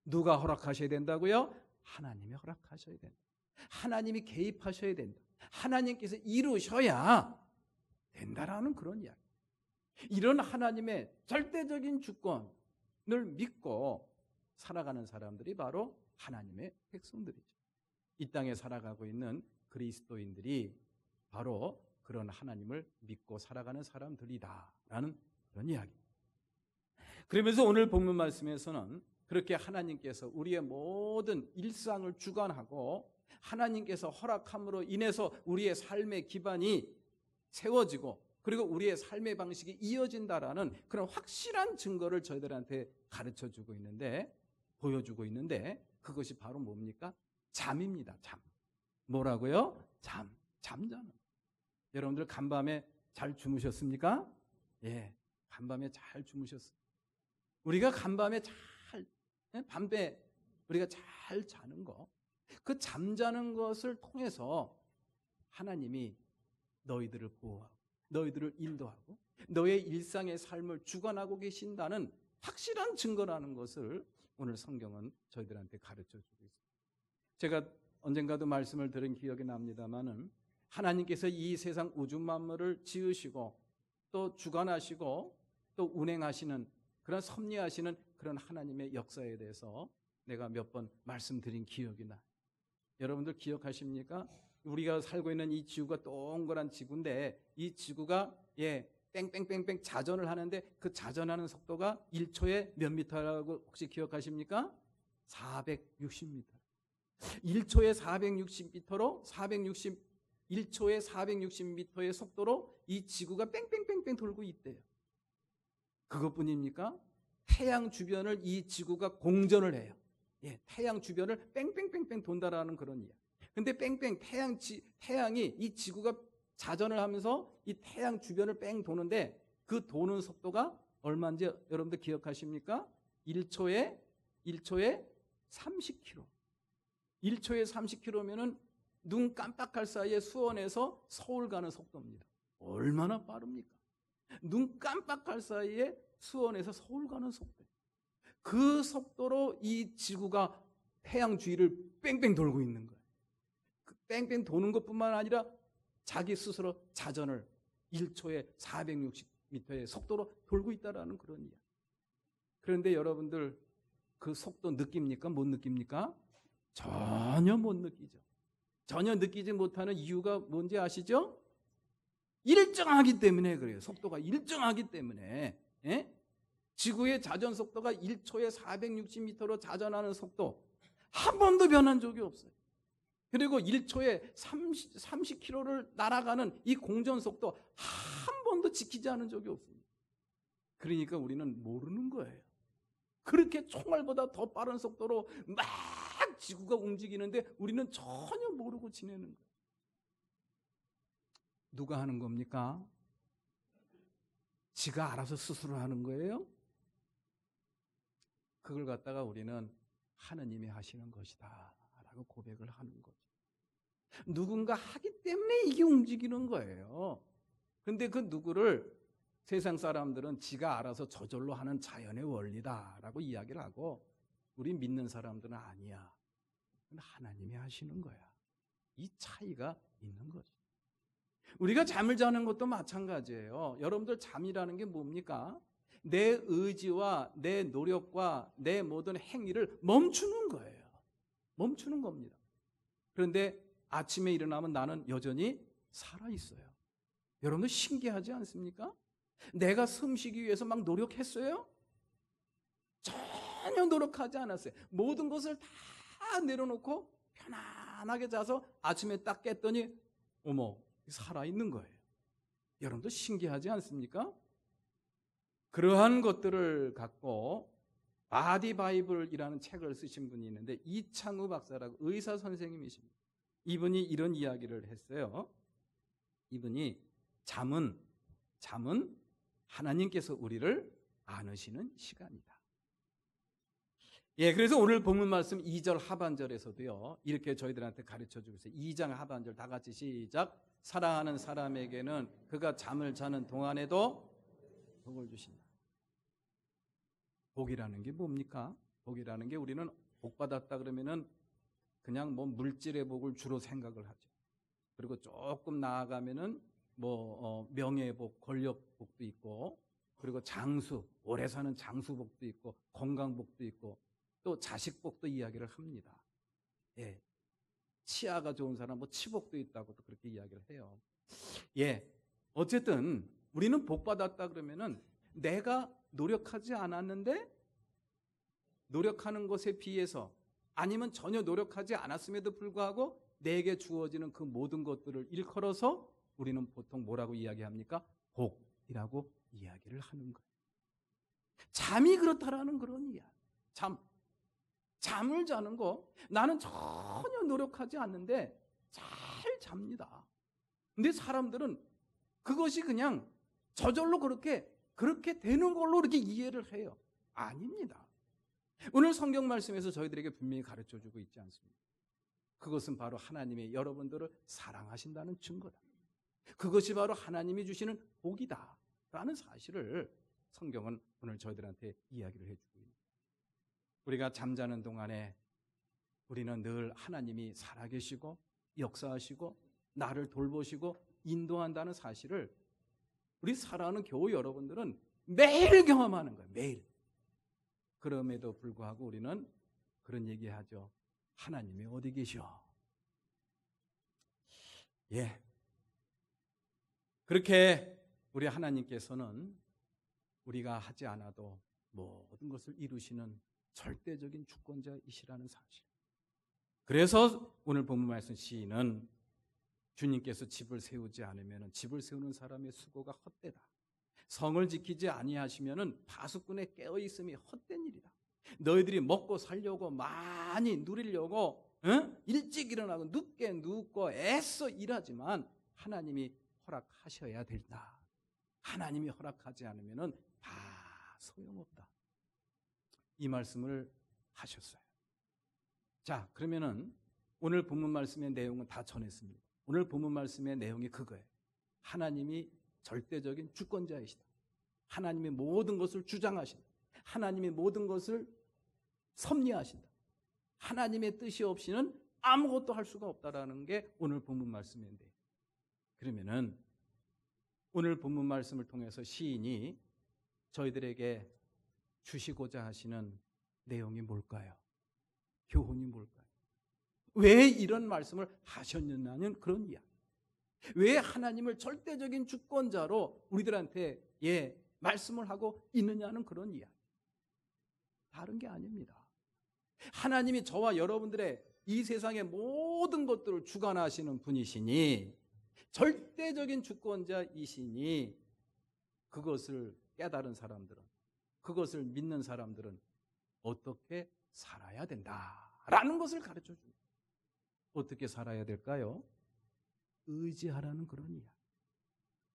누가 허락하셔야 된다고요? 하나님이 허락하셔야 된다. 하나님이 개입하셔야 된다. 하나님께서 이루셔야 된다라는 그런 이야기. 이런 하나님의 절대적인 주권을 믿고 살아가는 사람들이 바로 하나님의 백성들이죠. 이 땅에 살아가고 있는 그리스도인들이 바로 그런 하나님을 믿고 살아가는 사람들이다라는 그런 이야기. 그러면서 오늘 본문 말씀에서는 그렇게 하나님께서 우리의 모든 일상을 주관하고 하나님께서 허락함으로 인해서 우리의 삶의 기반이 세워지고 그리고 우리의 삶의 방식이 이어진다라는 그런 확실한 증거를 저희들한테 가르쳐주고 있는데, 보여주고 있는데, 그것이 바로 뭡니까? 잠입니다. 잠. 뭐라고요? 잠자는. 여러분들 간밤에 잘 주무셨습니까? 예, 간밤에 잘 주무셨어요. 우리가 간밤에 밤에 우리가 잘 자는 거, 그 잠자는 것을 통해서 하나님이 너희들을 보호하고 너희들을 인도하고 너의 일상의 삶을 주관하고 계신다는 확실한 증거라는 것을 오늘 성경은 저희들한테 가르쳐주고 있습니다. 제가 언젠가도 말씀을 들은 기억이 납니다마는, 하나님께서 이 세상 우주 만물을 지으시고 또 주관하시고 또 운행하시는 그런 섭리하시는 그런 하나님의 역사에 대해서 내가 몇 번 말씀드린 기억이 나요. 여러분들 기억하십니까? 우리가 살고 있는 이 지구가 동그란 지구인데, 이 지구가 뺑뺑뺑뺑 자전을 하는데 그 자전하는 속도가 1초에 몇 미터라고 혹시 기억하십니까? 460m. 1초에 460m로 1초에 460m의 속도로 이 지구가 뺑뺑뺑뺑 돌고 있대요. 그것뿐입니까? 태양 주변을 이 지구가 공전을 해요. 태양 주변을 뺑뺑뺑뺑 돈다라는 그런 이야기. 근데 태양이 이 지구가 자전을 하면서 이 태양 주변을 뺑 도는데, 그 도는 속도가 얼마인지 여러분들 기억하십니까? 1초에 30km. 1초에 30km면은 눈 깜빡할 사이에 수원에서 서울 가는 속도입니다. 얼마나 빠릅니까? 눈 깜빡할 사이에 수원에서 서울 가는 속도. 그 속도로 이 지구가 태양 주위를 뺑뺑 돌고 있는 거예요. 그 뺑뺑 도는 것뿐만 아니라 자기 스스로 자전을 1초에 460m의 속도로 돌고 있다라는 그런 이야기. 그런데 여러분들 그 속도 느낍니까? 못 느낍니까? 전혀 못 느끼죠. 전혀 느끼지 못하는 이유가 뭔지 아시죠? 일정하기 때문에 그래요. 속도가 일정하기 때문에. 지구의 자전 속도가 1초에 460m로 자전하는 속도 한 번도 변한 적이 없어요. 그리고 1초에 30km를 날아가는 이 공전 속도 한 번도 지키지 않은 적이 없습니다. 그러니까 우리는 모르는 거예요. 그렇게 총알보다 더 빠른 속도로 막 지구가 움직이는데 우리는 전혀 모르고 지내는 거예요. 누가 하는 겁니까? 지가 알아서 스스로 하는 거예요? 그걸 갖다가 우리는 하나님이 하시는 것이다 라고 고백을 하는 거죠. 누군가 하기 때문에 이게 움직이는 거예요. 근데 그 누구를 세상 사람들은 지가 알아서 저절로 하는 자연의 원리다라고 이야기를 하고, 우리 믿는 사람들은 아니야. 하나님이 하시는 거야. 이 차이가 있는 거죠. 우리가 잠을 자는 것도 마찬가지예요. 여러분들 잠이라는 게 뭡니까? 내 의지와 내 노력과 내 모든 행위를 멈추는 거예요. 멈추는 겁니다. 그런데 아침에 일어나면 나는 여전히 살아있어요. 여러분들 신기하지 않습니까? 내가 숨쉬기 위해서 막 노력했어요? 전혀 노력하지 않았어요. 모든 것을 다 내려놓고 편안하게 자서 아침에 딱 깼더니 어머, 살아있는 거예요. 여러분들 신기하지 않습니까? 그러한 것들을 갖고 바디 바이블이라는 책을 쓰신 분이 있는데, 이창우 박사라고 의사 선생님이십니다. 이분이 이런 이야기를 했어요. 이분이 잠은 하나님께서 우리를 안으시는 시간이다. 그래서 오늘 본문 말씀 2절 하반절에서도요, 이렇게 저희들한테 가르쳐 주고 있어요. 2장 하반절 다 같이 시작. 사랑하는 사람에게는 그가 잠을 자는 동안에도 복을 주신다. 복이라는 게 뭡니까? 복이라는 게, 우리는 복 받았다 그러면은 그냥 뭐 물질의 복을 주로 생각을 하죠. 그리고 조금 나아가면은 명예복, 권력복도 있고, 그리고 장수, 오래 사는 장수복도 있고, 건강복도 있고, 또 자식복도 이야기를 합니다. 치아가 좋은 사람 치복도 있다고도 그렇게 이야기를 해요. 어쨌든 우리는 복 받았다 그러면은 내가 노력하지 않았는데 노력하는 것에 비해서, 아니면 전혀 노력하지 않았음에도 불구하고 내게 주어지는 그 모든 것들을 일컬어서 우리는 보통 뭐라고 이야기합니까? 복이라고 이야기를 하는 거예요. 잠이 그렇다라는 그런 이야기. 잠을 자는 거, 나는 전혀 노력하지 않는데 잘 잡니다. 근데 사람들은 그것이 그냥 저절로 그렇게 되는 걸로 이렇게 이해를 해요. 아닙니다. 오늘 성경 말씀에서 저희들에게 분명히 가르쳐주고 있지 않습니까? 그것은 바로 하나님이 여러분들을 사랑하신다는 증거다. 그것이 바로 하나님이 주시는 복이다 라는 사실을 성경은 오늘 저희들한테 이야기를 해주고 있습니다. 우리가 잠자는 동안에 우리는 늘 하나님이 살아계시고 역사하시고 나를 돌보시고 인도한다는 사실을 우리 사랑하는 교우 여러분들은 매일 경험하는 거예요. 매일. 그럼에도 불구하고 우리는 그런 얘기하죠. 하나님이 어디 계셔? 예. 그렇게 우리 하나님께서는 우리가 하지 않아도 모든 것을 이루시는 절대적인 주권자이시라는 사실. 그래서 오늘 본문 말씀 시인은 주님께서 집을 세우지 않으면 집을 세우는 사람의 수고가 헛되다. 성을 지키지 아니하시면 파수꾼의 깨어 있음이 헛된 일이다. 너희들이 먹고 살려고 많이 누리려고 일찍 일어나고 늦게 눕고 애써 일하지만 하나님이 허락하셔야 된다. 하나님이 허락하지 않으면 다 소용없다. 이 말씀을 하셨어요. 자, 그러면은 오늘 본문 말씀의 내용은 다 전했습니다. 오늘 본문 말씀의 내용이 그거예요. 하나님이 절대적인 주권자이시다. 하나님이 모든 것을 주장하신다. 하나님이 모든 것을 섭리하신다. 하나님의 뜻이 없이는 아무것도 할 수가 없다라는 게 오늘 본문 말씀인데, 그러면은 오늘 본문 말씀을 통해서 시인이 저희들에게 주시고자 하시는 내용이 뭘까요? 교훈이 뭘까요? 왜 이런 말씀을 하셨느냐는 그런 이야기. 왜 하나님을 절대적인 주권자로 우리들한테 말씀을 하고 있느냐는 그런 이야기. 다른 게 아닙니다. 하나님이 저와 여러분들의 이 세상의 모든 것들을 주관하시는 분이시니, 절대적인 주권자이시니, 그것을 깨달은 사람들은, 그것을 믿는 사람들은 어떻게 살아야 된다라는 것을 가르쳐 줍니다. 어떻게 살아야 될까요? 의지하라는 그런 이야기.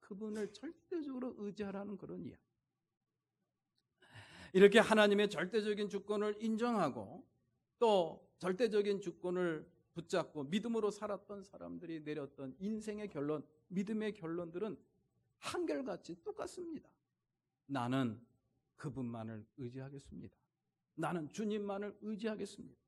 그분을 절대적으로 의지하라는 그런 이야기. 이렇게 하나님의 절대적인 주권을 인정하고 또 절대적인 주권을 붙잡고 믿음으로 살았던 사람들이 내렸던 인생의 결론, 믿음의 결론들은 한결같이 똑같습니다. 나는 그분만을 의지하겠습니다. 나는 주님만을 의지하겠습니다.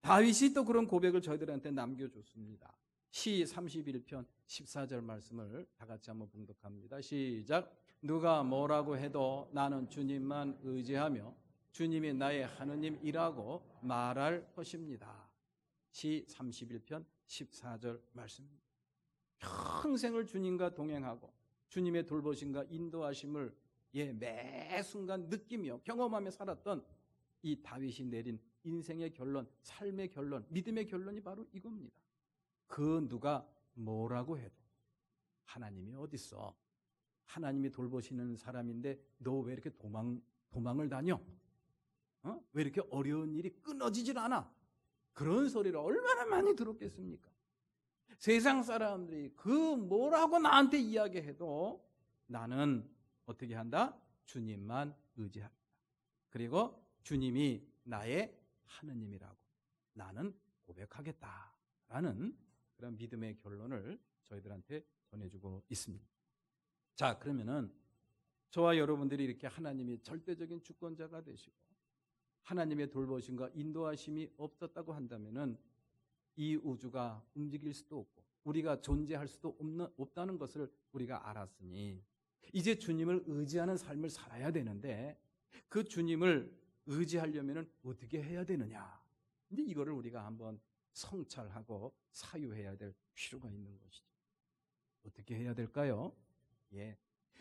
다윗이 또 그런 고백을 저희들한테 남겨줬습니다. 시 31편 14절 말씀을 다 같이 한번 봉독합니다. 시작. 누가 뭐라고 해도 나는 주님만 의지하며 주님이 나의 하느님이라고 말할 것입니다. 시 31편 14절 말씀입니다. 평생을 주님과 동행하고 주님의 돌보심과 인도하심을 매 순간 느끼며 경험하며 살았던 이 다윗이 내린 인생의 결론, 삶의 결론, 믿음의 결론이 바로 이겁니다. 그 누가 뭐라고 해도 하나님이 어딨어? 하나님이 돌보시는 사람인데 너 왜 이렇게 도망을 다녀? 왜 이렇게 어려운 일이 끊어지질 않아? 그런 소리를 얼마나 많이 들었겠습니까? 세상 사람들이 그 뭐라고 나한테 이야기해도 나는 어떻게 한다? 주님만 의지한다. 그리고 주님이 나의 하느님이라고 나는 고백하겠다라는 그런 믿음의 결론을 저희들한테 전해주고 있습니다. 자, 그러면은 저와 여러분들이 이렇게 하나님이 절대적인 주권자가 되시고 하나님의 돌보심과 인도하심이 없었다고 한다면은 이 우주가 움직일 수도 없고 우리가 존재할 수도 없다는 것을 우리가 알았으니 이제 주님을 의지하는 삶을 살아야 되는데 그 주님을 의지하려면 어떻게 해야 되느냐? 근데 이거를 우리가 한번 성찰하고 사유해야 될 필요가 있는 것이죠. 어떻게 해야 될까요?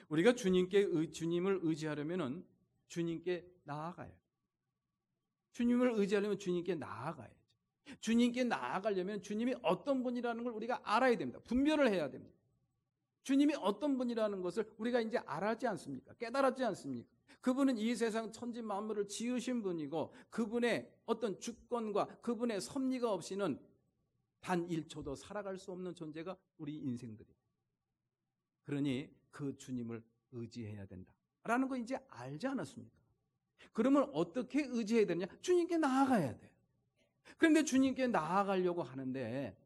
우리가 주님을 의지하려면은 주님께 나아가야 돼요. 주님을 의지하려면 주님께 나아가야죠. 주님께 나아가려면 주님이 어떤 분이라는 걸 우리가 알아야 됩니다. 분별을 해야 됩니다. 주님이 어떤 분이라는 것을 우리가 이제 알았지 않습니까? 깨달았지 않습니까? 그분은 이 세상 천지 만물을 지으신 분이고 그분의 어떤 주권과 그분의 섭리가 없이는 단 1초도 살아갈 수 없는 존재가 우리 인생들이에요. 그러니 그 주님을 의지해야 된다라는 거 이제 알지 않았습니까? 그러면 어떻게 의지해야 되느냐? 주님께 나아가야 돼요. 그런데 주님께 나아가려고 하는데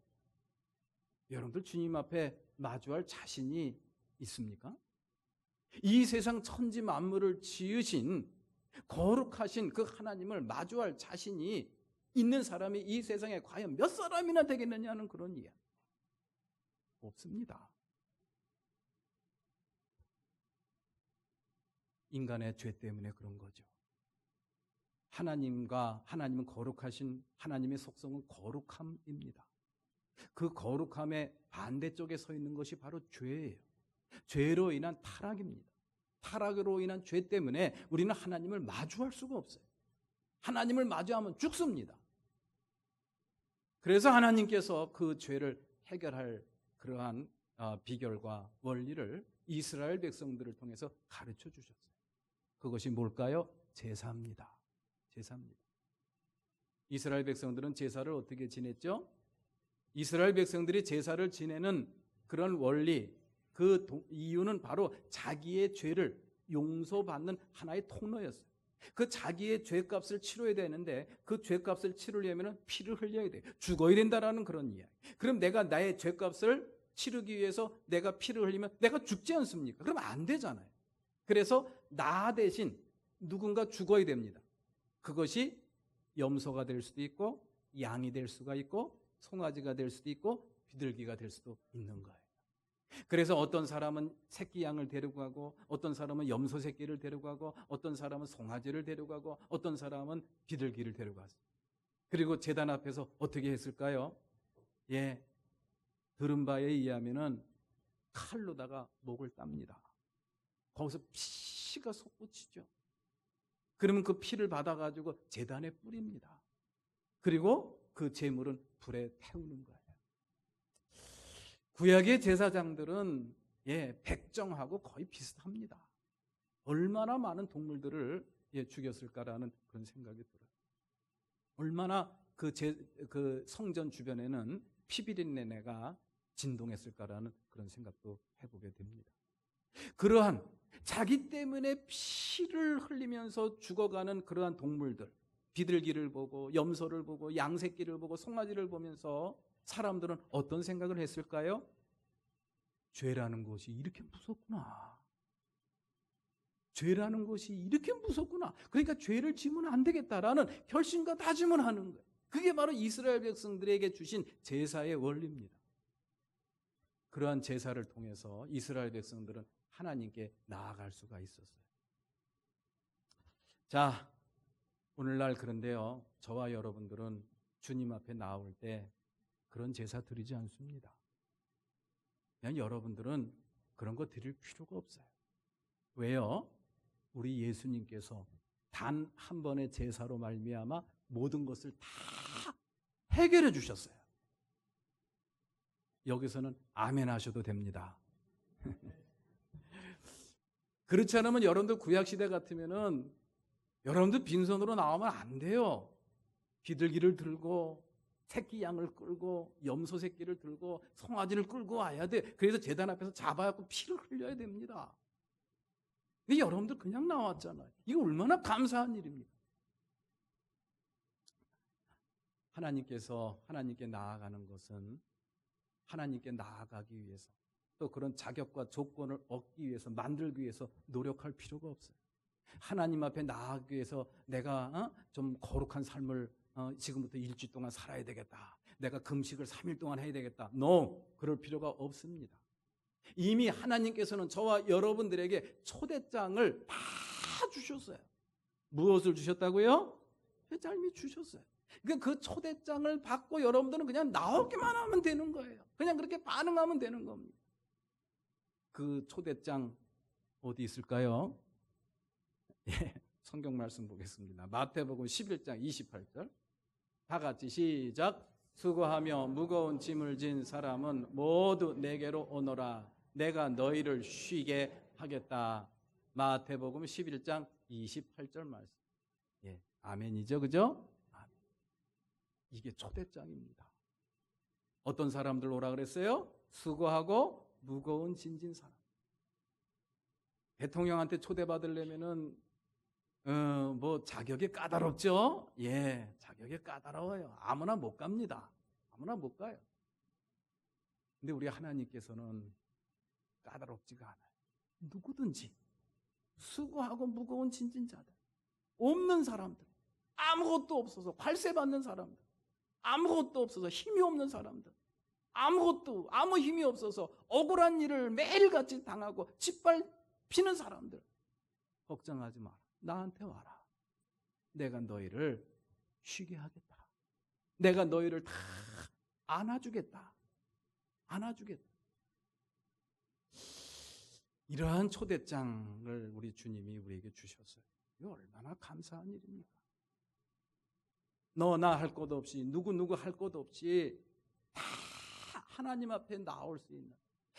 여러분들 주님 앞에 마주할 자신이 있습니까? 이 세상 천지 만물을 지으신 거룩하신 그 하나님을 마주할 자신이 있는 사람이 이 세상에 과연 몇 사람이나 되겠느냐는 그런 이야기. 없습니다. 인간의 죄 때문에 그런 거죠. 하나님은 거룩하신 하나님의 속성은 거룩함입니다. 그 거룩함의 반대쪽에 서 있는 것이 바로 죄예요. 죄로 인한 타락입니다. 타락으로 인한 죄 때문에 우리는 하나님을 마주할 수가 없어요. 하나님을 마주하면 죽습니다. 그래서 하나님께서 그 죄를 해결할 그러한 비결과 원리를 이스라엘 백성들을 통해서 가르쳐 주셨어요. 그것이 뭘까요? 제사입니다. 제사입니다. 이스라엘 백성들은 제사를 어떻게 지냈죠? 이스라엘 백성들이 제사를 지내는 그런 원리, 그 이유는 바로 자기의 죄를 용서받는 하나의 통로였어요. 그 자기의 죄값을 치러야 되는데 그 죄값을 치르려면 피를 흘려야 돼요. 죽어야 된다라는 그런 이야기. 그럼 내가 나의 죄값을 치르기 위해서 내가 피를 흘리면 내가 죽지 않습니까? 그럼 안 되잖아요. 그래서 나 대신 누군가 죽어야 됩니다. 그것이 염소가 될 수도 있고 양이 될 수가 있고 송아지가 될 수도 있고 비둘기가 될 수도 있는 거예요. 그래서 어떤 사람은 새끼 양을 데리고 가고 어떤 사람은 염소 새끼를 데리고 가고 어떤 사람은 송아지를 데리고 가고 어떤 사람은 비둘기를 데리고 갔어요. 그리고 제단 앞에서 어떻게 했을까요? 들은 바에 의하면은 칼로다가 목을 땁니다. 거기서 피가 솟구치죠. 그러면 그 피를 받아가지고 제단에 뿌립니다. 그리고 그 제물은 불에 태우는 거예요. 구약의 제사장들은 백정하고 거의 비슷합니다. 얼마나 많은 동물들을 죽였을까라는 그런 생각이 들어요. 얼마나 그 성전 주변에는 피비린내가 진동했을까라는 그런 생각도 해보게 됩니다. 그러한 자기 때문에 피를 흘리면서 죽어가는 그러한 동물들, 비둘기를 보고 염소를 보고 양새끼를 보고 송아지를 보면서 사람들은 어떤 생각을 했을까요? 죄라는 것이 이렇게 무섭구나. 죄라는 것이 이렇게 무섭구나. 그러니까 죄를 지으면 안 되겠다라는 결심과 다짐을 하는 거예요. 그게 바로 이스라엘 백성들에게 주신 제사의 원리입니다. 그러한 제사를 통해서 이스라엘 백성들은 하나님께 나아갈 수가 있었어요. 자, 오늘날 그런데요, 저와 여러분들은 주님 앞에 나올 때 그런 제사 드리지 않습니다. 그냥 여러분들은 그런 거 드릴 필요가 없어요. 왜요? 우리 예수님께서 단 한 번의 제사로 말미암아 모든 것을 다 해결해 주셨어요. 여기서는 아멘 하셔도 됩니다. 그렇지 않으면 여러분들 구약시대 같으면은 여러분들 빈손으로 나오면 안 돼요. 비둘기를 들고 새끼 양을 끌고 염소 새끼를 들고 송아지를 끌고 와야 돼. 그래서 제단 앞에서 잡아갖고 피를 흘려야 됩니다. 근데 여러분들 그냥 나왔잖아요. 이거 얼마나 감사한 일입니까? 하나님께서 하나님께 나아가는 것은 하나님께 나아가기 위해서 또 그런 자격과 조건을 얻기 위해서 만들기 위해서 노력할 필요가 없어요. 하나님 앞에 나아가기 위해서 내가 좀 거룩한 삶을 지금부터 일주일 동안 살아야 되겠다. 내가 금식을 3일 동안 해야 되겠다. No, 그럴 필요가 없습니다. 이미 하나님께서는 저와 여러분들에게 초대장을 다 주셨어요. 무엇을 주셨다고요? 초대장을 주셨어요. 그러니까 그 초대장을 받고 여러분들은 그냥 나오기만 하면 되는 거예요. 그냥 그렇게 반응하면 되는 겁니다. 그 초대장 어디 있을까요? 성경 말씀 보겠습니다. 마태복음 11장 28절. 다 같이 시작. 수고하며 무거운 짐을 진 사람은 모두 내게로 오너라. 내가 너희를 쉬게 하겠다. 마태복음 11장 28절 말씀. 예, 아멘이죠, 그죠? 아멘. 이게 초대장입니다. 어떤 사람들 오라 그랬어요? 수고하고 무거운 짐 진 사람. 대통령한테 초대받으려면은 뭐 자격이 까다롭죠? 예, 자격이 까다로워요. 아무나 못 갑니다. 아무나 못 가요. 근데 우리 하나님께서는 까다롭지가 않아요. 누구든지 수고하고 무거운 짐진 자들, 없는 사람들, 아무것도 없어서 관세 받는 사람들, 아무것도 없어서 힘이 없는 사람들, 아무 힘이 없어서 억울한 일을 매일같이 당하고 짓밟히는 사람들, 걱정하지 마라. 나한테 와라. 내가 너희를 쉬게 하겠다. 내가 너희를 다 안아주겠다. 안아주겠다. 이러한 초대장을 우리 주님이 우리에게 주셨어요. 이거 얼마나 감사한 일입니까? 너 나 할 것 없이, 누구 할 것 없이 다 하나님 앞에 나올 수 있는,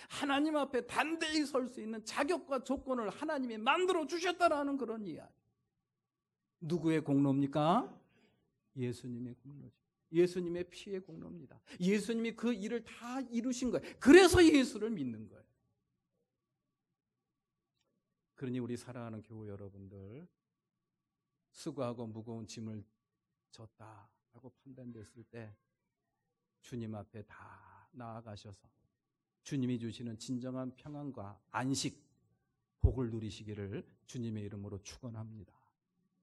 하나님 앞에 단대히 설 수 있는 자격과 조건을 하나님이 만들어 주셨다라는 그런 이야기. 누구의 공로입니까? 예수님의 공로죠. 예수님의 피의 공로입니다. 예수님이 그 일을 다 이루신 거예요. 그래서 예수를 믿는 거예요. 그러니 우리 사랑하는 교우 여러분들, 수고하고 무거운 짐을 졌다라고 판단됐을 때 주님 앞에 다 나아가셔서 주님이 주시는 진정한 평안과 안식, 복을 누리시기를 주님의 이름으로 축원합니다.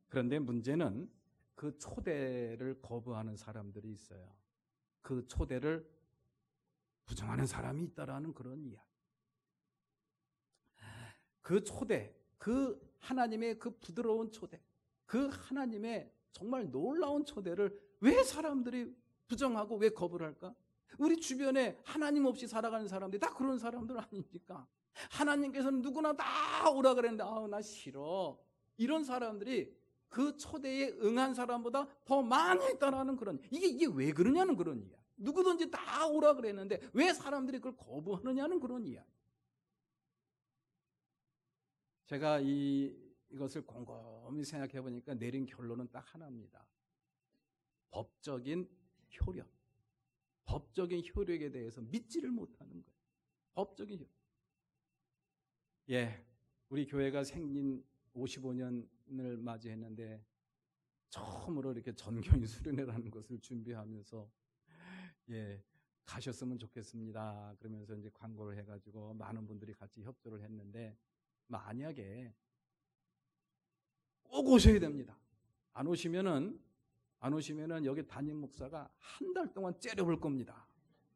그런데 문제는 그 초대를 거부하는 사람들이 있어요. 그 초대를 부정하는 사람이 있다라는 그런 이야기. 그 초대, 그 하나님의 그 부드러운 초대, 그 하나님의 정말 놀라운 초대를 왜 사람들이 부정하고 왜 거부를 할까? 우리 주변에 하나님 없이 살아가는 사람들이 다 그런 사람들 아닙니까? 하나님께서는 누구나 다 오라 그랬는데 아우 나 싫어. 이런 사람들이 그 초대에 응한 사람보다 더 많이 있다라는 그런, 이게 왜 그러냐는 그런 이야기. 누구든지 다 오라 그랬는데 왜 사람들이 그걸 거부하느냐는 그런 이야기. 제가 이것을 곰곰이 생각해 보니까 내린 결론은 딱 하나입니다. 법적인 효력. 법적인 효력에 대해서 믿지를 못하는 거예요. 법적인 효력. 예, 우리 교회가 생긴 55년을 맞이했는데 처음으로 이렇게 전교인 수련회라는 것을 준비하면서 예, 가셨으면 좋겠습니다. 그러면서 이제 광고를 해가지고 많은 분들이 같이 협조를 했는데 만약에 꼭 오셔야 됩니다. 안 오시면은 여기 담임 목사가 한 달 동안 째려볼 겁니다.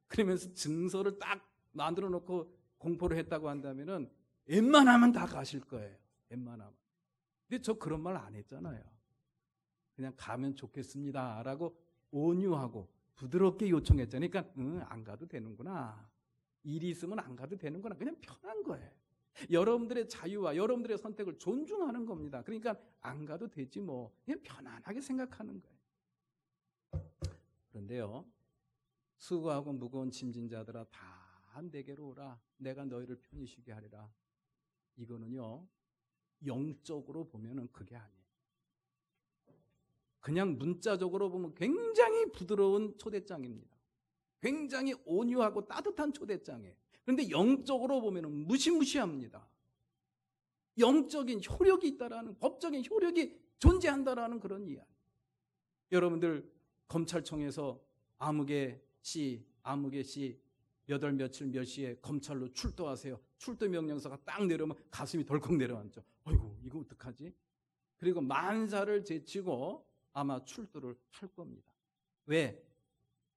그러면서 증서를 딱 만들어 놓고 공포를 했다고 한다면은 웬만하면 다 가실 거예요. 웬만하면. 근데 저 그런 말 안 했잖아요. 그냥 가면 좋겠습니다라고 온유하고 부드럽게 요청했잖아요. 그러니까 안 가도 되는구나. 일이 있으면 안 가도 되는구나. 그냥 편한 거예요. 여러분들의 자유와 여러분들의 선택을 존중하는 겁니다. 그러니까 안 가도 되지 뭐. 그냥 편안하게 생각하는 거예요. 그런데요, 수고하고 무거운 짐진 자들아 다 내게로 오라. 내가 너희를 편히 쉬게 하리라. 이거는요, 영적으로 보면은 그게 아니에요. 그냥 문자적으로 보면 굉장히 부드러운 초대장입니다. 굉장히 온유하고 따뜻한 초대장이에요. 그런데 영적으로 보면은 무시무시합니다. 영적인 효력이 있다라는, 법적인 효력이 존재한다라는 그런 이야기. 여러분들 검찰청에서 아무개 씨 몇월 며칠 몇 시에 검찰로 출두하세요. 출두 명령서가 딱 내려오면 가슴이 덜컥 내려앉죠. 아이고 이거 어떡하지? 그리고 만사를 제치고 아마 출두를 할 겁니다. 왜?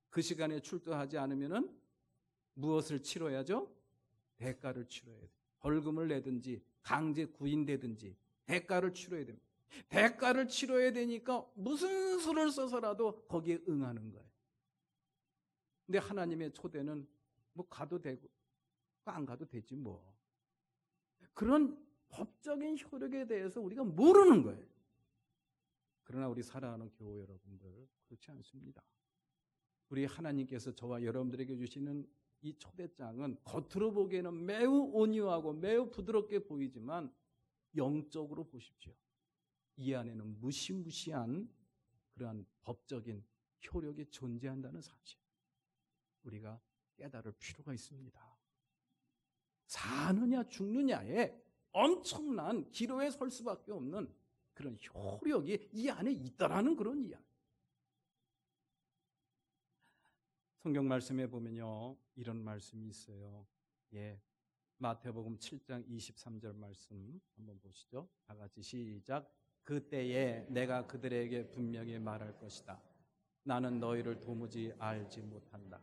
그 시간에 출두하지 않으면은 무엇을 치러야죠? 대가를 치러야 돼요. 벌금을 내든지 강제 구인되든지 대가를 치러야 됩니다. 대가를 치러야 되니까 무슨 수를 써서라도 거기에 응하는 거예요. 근데 하나님의 초대는 뭐 가도 되고 안 가도 되지 뭐. 그런 법적인 효력에 대해서 우리가 모르는 거예요. 그러나 우리 사랑하는 교우 여러분들, 그렇지 않습니다. 우리 하나님께서 저와 여러분들에게 주시는 이 초대장은 겉으로 보기에는 매우 온유하고 매우 부드럽게 보이지만 영적으로 보십시오. 이 안에는 무시무시한 그러한 법적인 효력이 존재한다는 사실, 우리가 깨달을 필요가 있습니다. 사느냐 죽느냐에 엄청난 기로에 설 수밖에 없는 그런 효력이 이 안에 있다라는 그런 이야기. 성경 말씀에 보면요, 이런 말씀이 있어요. 마태복음 7장 23절 말씀 한번 보시죠. 다 같이 시작. 그때에 내가 그들에게 분명히 말할 것이다. 나는 너희를 도무지 알지 못한다.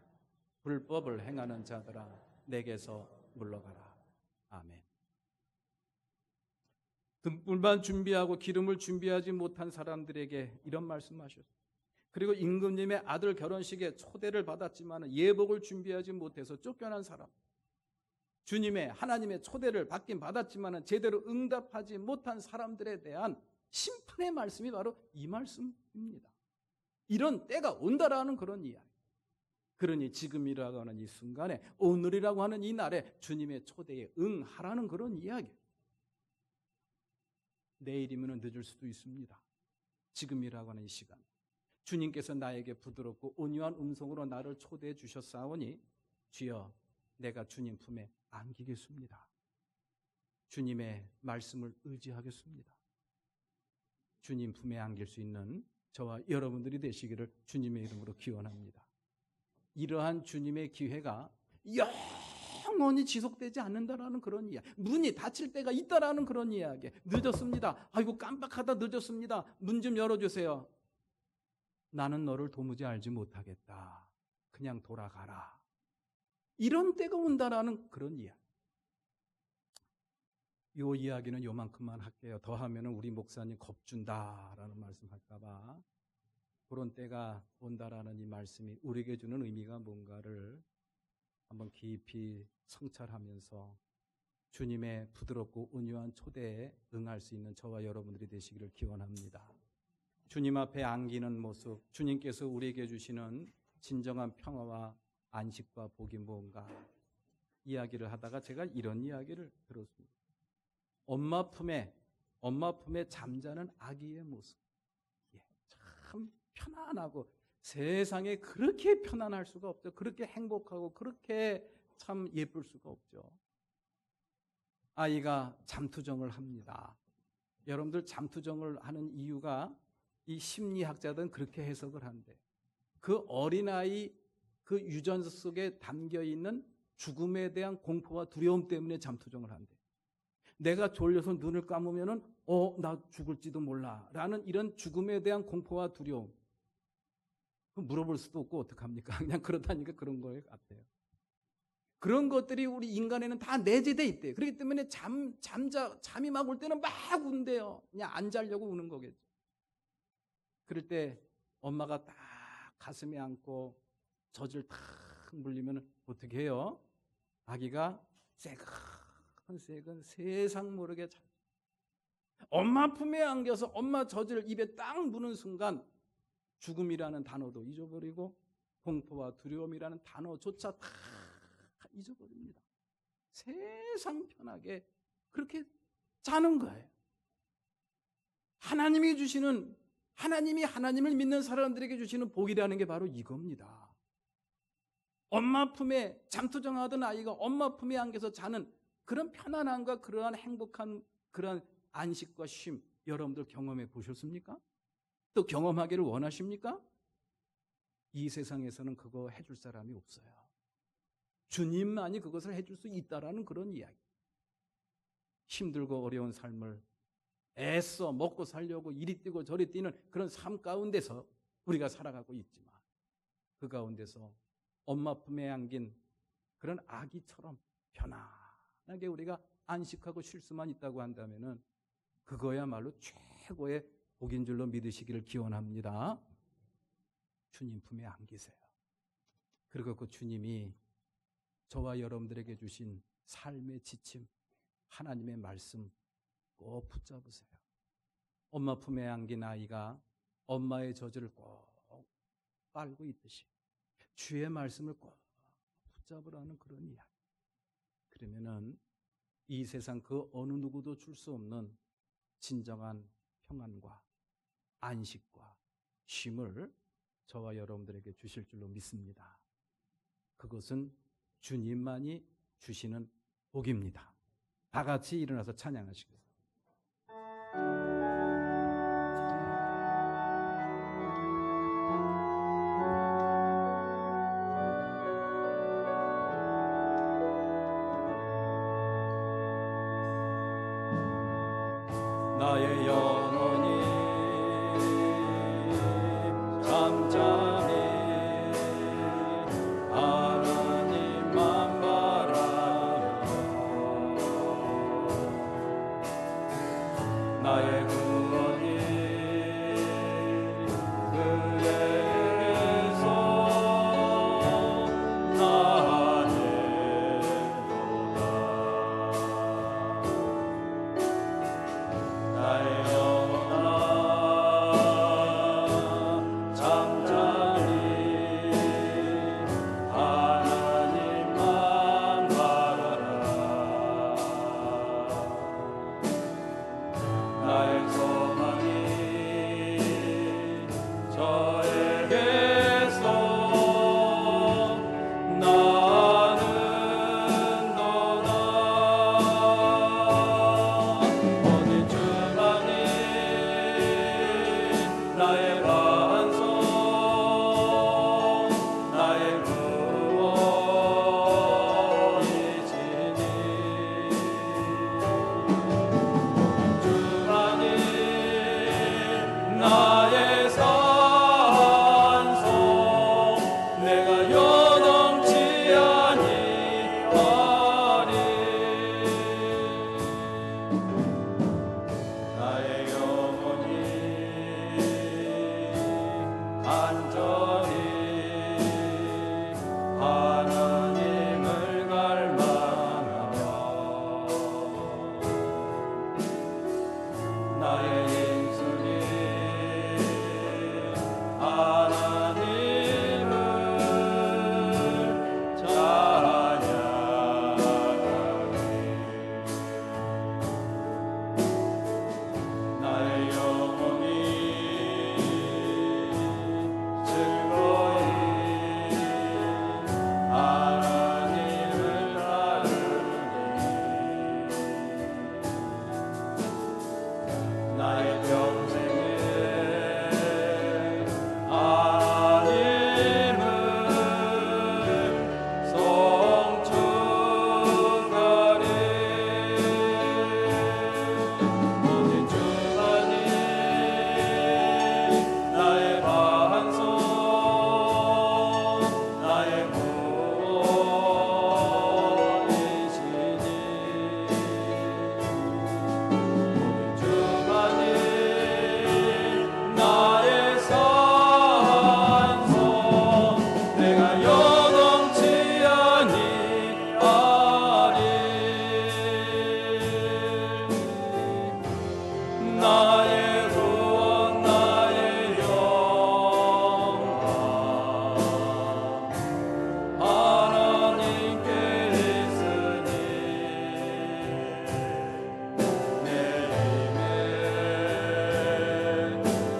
불법을 행하는 자들아, 내게서 물러가라. 아멘. 등불만 준비하고 기름을 준비하지 못한 사람들에게 이런 말씀하셨어요. 그리고 임금님의 아들 결혼식에 초대를 받았지만 예복을 준비하지 못해서 쫓겨난 사람, 주님의 하나님의 초대를 받긴 받았지만 제대로 응답하지 못한 사람들에 대한 심판의 말씀이 바로 이 말씀입니다. 이런 때가 온다라는 그런 이야기. 그러니 지금이라고 하는 이 순간에, 오늘이라고 하는 이 날에 주님의 초대에 응하라는 그런 이야기. 내일이면 늦을 수도 있습니다. 지금이라고 하는 이 시간, 주님께서 나에게 부드럽고 온유한 음성으로 나를 초대해 주셨사오니 주여, 내가 주님 품에 안기겠습니다. 주님의 말씀을 의지하겠습니다. 주님 품에 안길 수 있는 저와 여러분들이 되시기를 주님의 이름으로 기원합니다. 이러한 주님의 기회가 영원히 지속되지 않는다라는 그런 이야기, 문이 닫힐 때가 있다라는 그런 이야기. 늦었습니다. 아이고 깜빡하다 늦었습니다. 문 좀 열어주세요. 나는 너를 도무지 알지 못하겠다. 그냥 돌아가라. 이런 때가 온다라는 그런 이야기. 이 이야기는 요만큼만 할게요. 더 하면은 우리 목사님 겁준다라는 말씀할까 봐. 그런 때가 온다라는 이 말씀이 우리에게 주는 의미가 뭔가를 한번 깊이 성찰하면서 주님의 부드럽고 온유한 초대에 응할 수 있는 저와 여러분들이 되시기를 기원합니다. 주님 앞에 안기는 모습, 주님께서 우리에게 주시는 진정한 평화와 안식과 복이 뭔가 이야기를 하다가 제가 이런 이야기를 들었습니다. 엄마 품에 잠자는 아기의 모습. 참 편안하고, 세상에 그렇게 편안할 수가 없죠. 그렇게 행복하고 그렇게 참 예쁠 수가 없죠. 아이가 잠투정을 합니다. 여러분들, 잠투정을 하는 이유가 이 심리학자들은 그렇게 해석을 한대. 그 어린아이 그 유전 속에 담겨있는 죽음에 대한 공포와 두려움 때문에 잠투정을 한대. 내가 졸려서 눈을 감으면은 나 죽을지도 몰라 라는 이런 죽음에 대한 공포와 두려움. 물어볼 수도 없고 어떡합니까? 그냥 그렇다니까 그런 거 같아요. 그런 것들이 우리 인간에는 다 내재돼 있대요. 그렇기 때문에 잠이 막 올 때는 막 운대요. 그냥 안 자려고 우는 거겠죠. 그럴 때 엄마가 딱 가슴에 안고 젖을 탁 물리면 어떻게 해요? 아기가 새근새근 세상 모르게 자. 엄마 품에 안겨서 엄마 젖을 입에 딱 무는 순간 죽음이라는 단어도 잊어버리고 공포와 두려움이라는 단어조차 다 잊어버립니다. 세상 편하게 그렇게 자는 거예요. 하나님이 주시는, 하나님이 하나님을 믿는 사람들에게 주시는 복이라는 게 바로 이겁니다. 엄마 품에 잠투정하던 아이가 엄마 품에 안겨서 자는 그런 편안함과 그러한 행복한 그런 안식과 쉼, 여러분들 경험해 보셨습니까? 또 경험하기를 원하십니까? 이 세상에서는 그거 해줄 사람이 없어요. 주님만이 그것을 해줄 수 있다라는 그런 이야기. 힘들고 어려운 삶을 애써 먹고 살려고 이리 뛰고 저리 뛰는 그런 삶 가운데서 우리가 살아가고 있지만, 그 가운데서 엄마 품에 안긴 그런 아기처럼 편안하게 우리가 안식하고 쉴 수만 있다고 한다면은 그거야말로 최고의 복인 줄로 믿으시기를 기원합니다. 주님 품에 안기세요. 그리고 그 주님이 저와 여러분들에게 주신 삶의 지침, 하나님의 말씀 꼭 붙잡으세요. 엄마 품에 안긴 아이가 엄마의 젖을 꼭 빨고 있듯이 주의 말씀을 꼭 붙잡으라는 그런 이야기. 그러면은 이 세상 그 어느 누구도 줄 수 없는 진정한 평안과 안식과 쉼을 저와 여러분들에게 주실 줄로 믿습니다. 그것은 주님만이 주시는 복입니다. 다 같이 일어나서 찬양하시겠습니다. 나의 영혼이 잠잠히 하나님만 바라며 나의 구원이 그에게서 나아내도다. 나의 영혼아 잠잠히 하나님만 바라라. 나의 소망이 저에게서 나는도다. 오직 주만이 나의 반석 나의 구원이시니 주만이 나의 산소 내가 요동치 아니하리. 나의 영혼이 간절히 하나님을 갈망하며 나의 인순이 하나님을 찬양하리. 나의 영혼이 즐거이 하나님을 따르니 나의 평생에 하나님을 송축하리. 오직 주만이 나의 반석 나의 구원이시니 주만이 나의 산소 내가 요동치 아니하리. 나의 구원 나의 영광 하나님께 있으니 내 힘의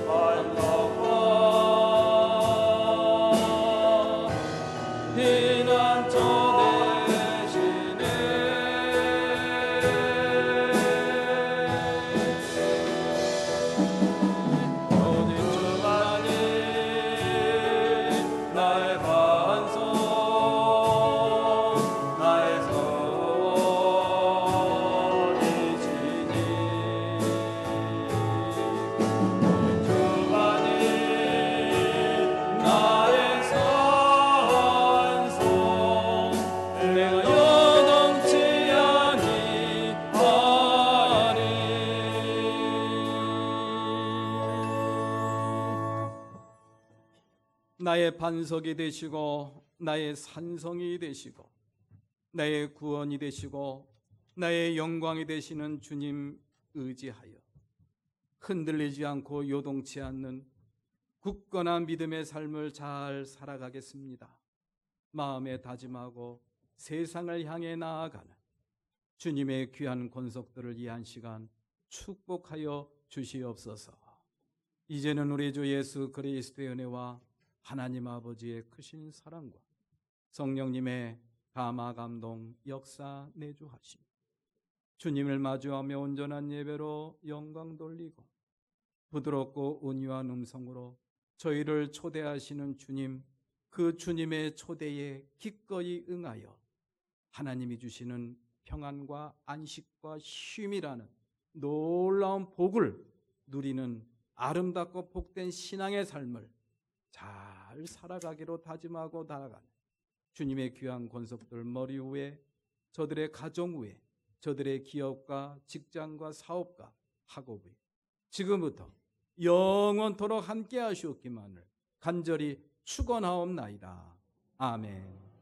반석과 피난처 되시네. 오직 주만이 나의 반석 나의 소원이시니 주만이 나의 산소 내가 요동치 아니하리. 나의 반석이 되시고 나의 산성이 되시고 나의 구원이 되시고 나의 영광이 되시는 주님 의지하여 흔들리지 않고 요동치 않는 굳건한 믿음의 삶을 잘 살아가겠습니다. 마음에 다짐하고 세상을 향해 나아가는 주님의 귀한 권속들을 이 한 시간 축복하여 주시옵소서. 이제는 우리 주 예수 그리스도의 은혜와 하나님 아버지의 크신 사랑과 성령님의 감화 감동 역사 내주하심, 주님을 마주하며 온전한 예배로 영광 돌리고 부드럽고 온유한 음성으로 저희를 초대하시는 주님, 그 주님의 초대에 기꺼이 응하여 하나님이 주시는 평안과 안식과 쉼이라는 놀라운 복을 누리는 아름답고 복된 신앙의 삶을 잘 살아가기로 다짐하고 나아가는 주님의 귀한 권속들 머리 위에, 저들의 가정 위에, 저들의 기업과 직장과 사업과 학업 위에 지금부터 영원토록 함께 하시옵기만을 간절히 축원하옵나이다. 아멘.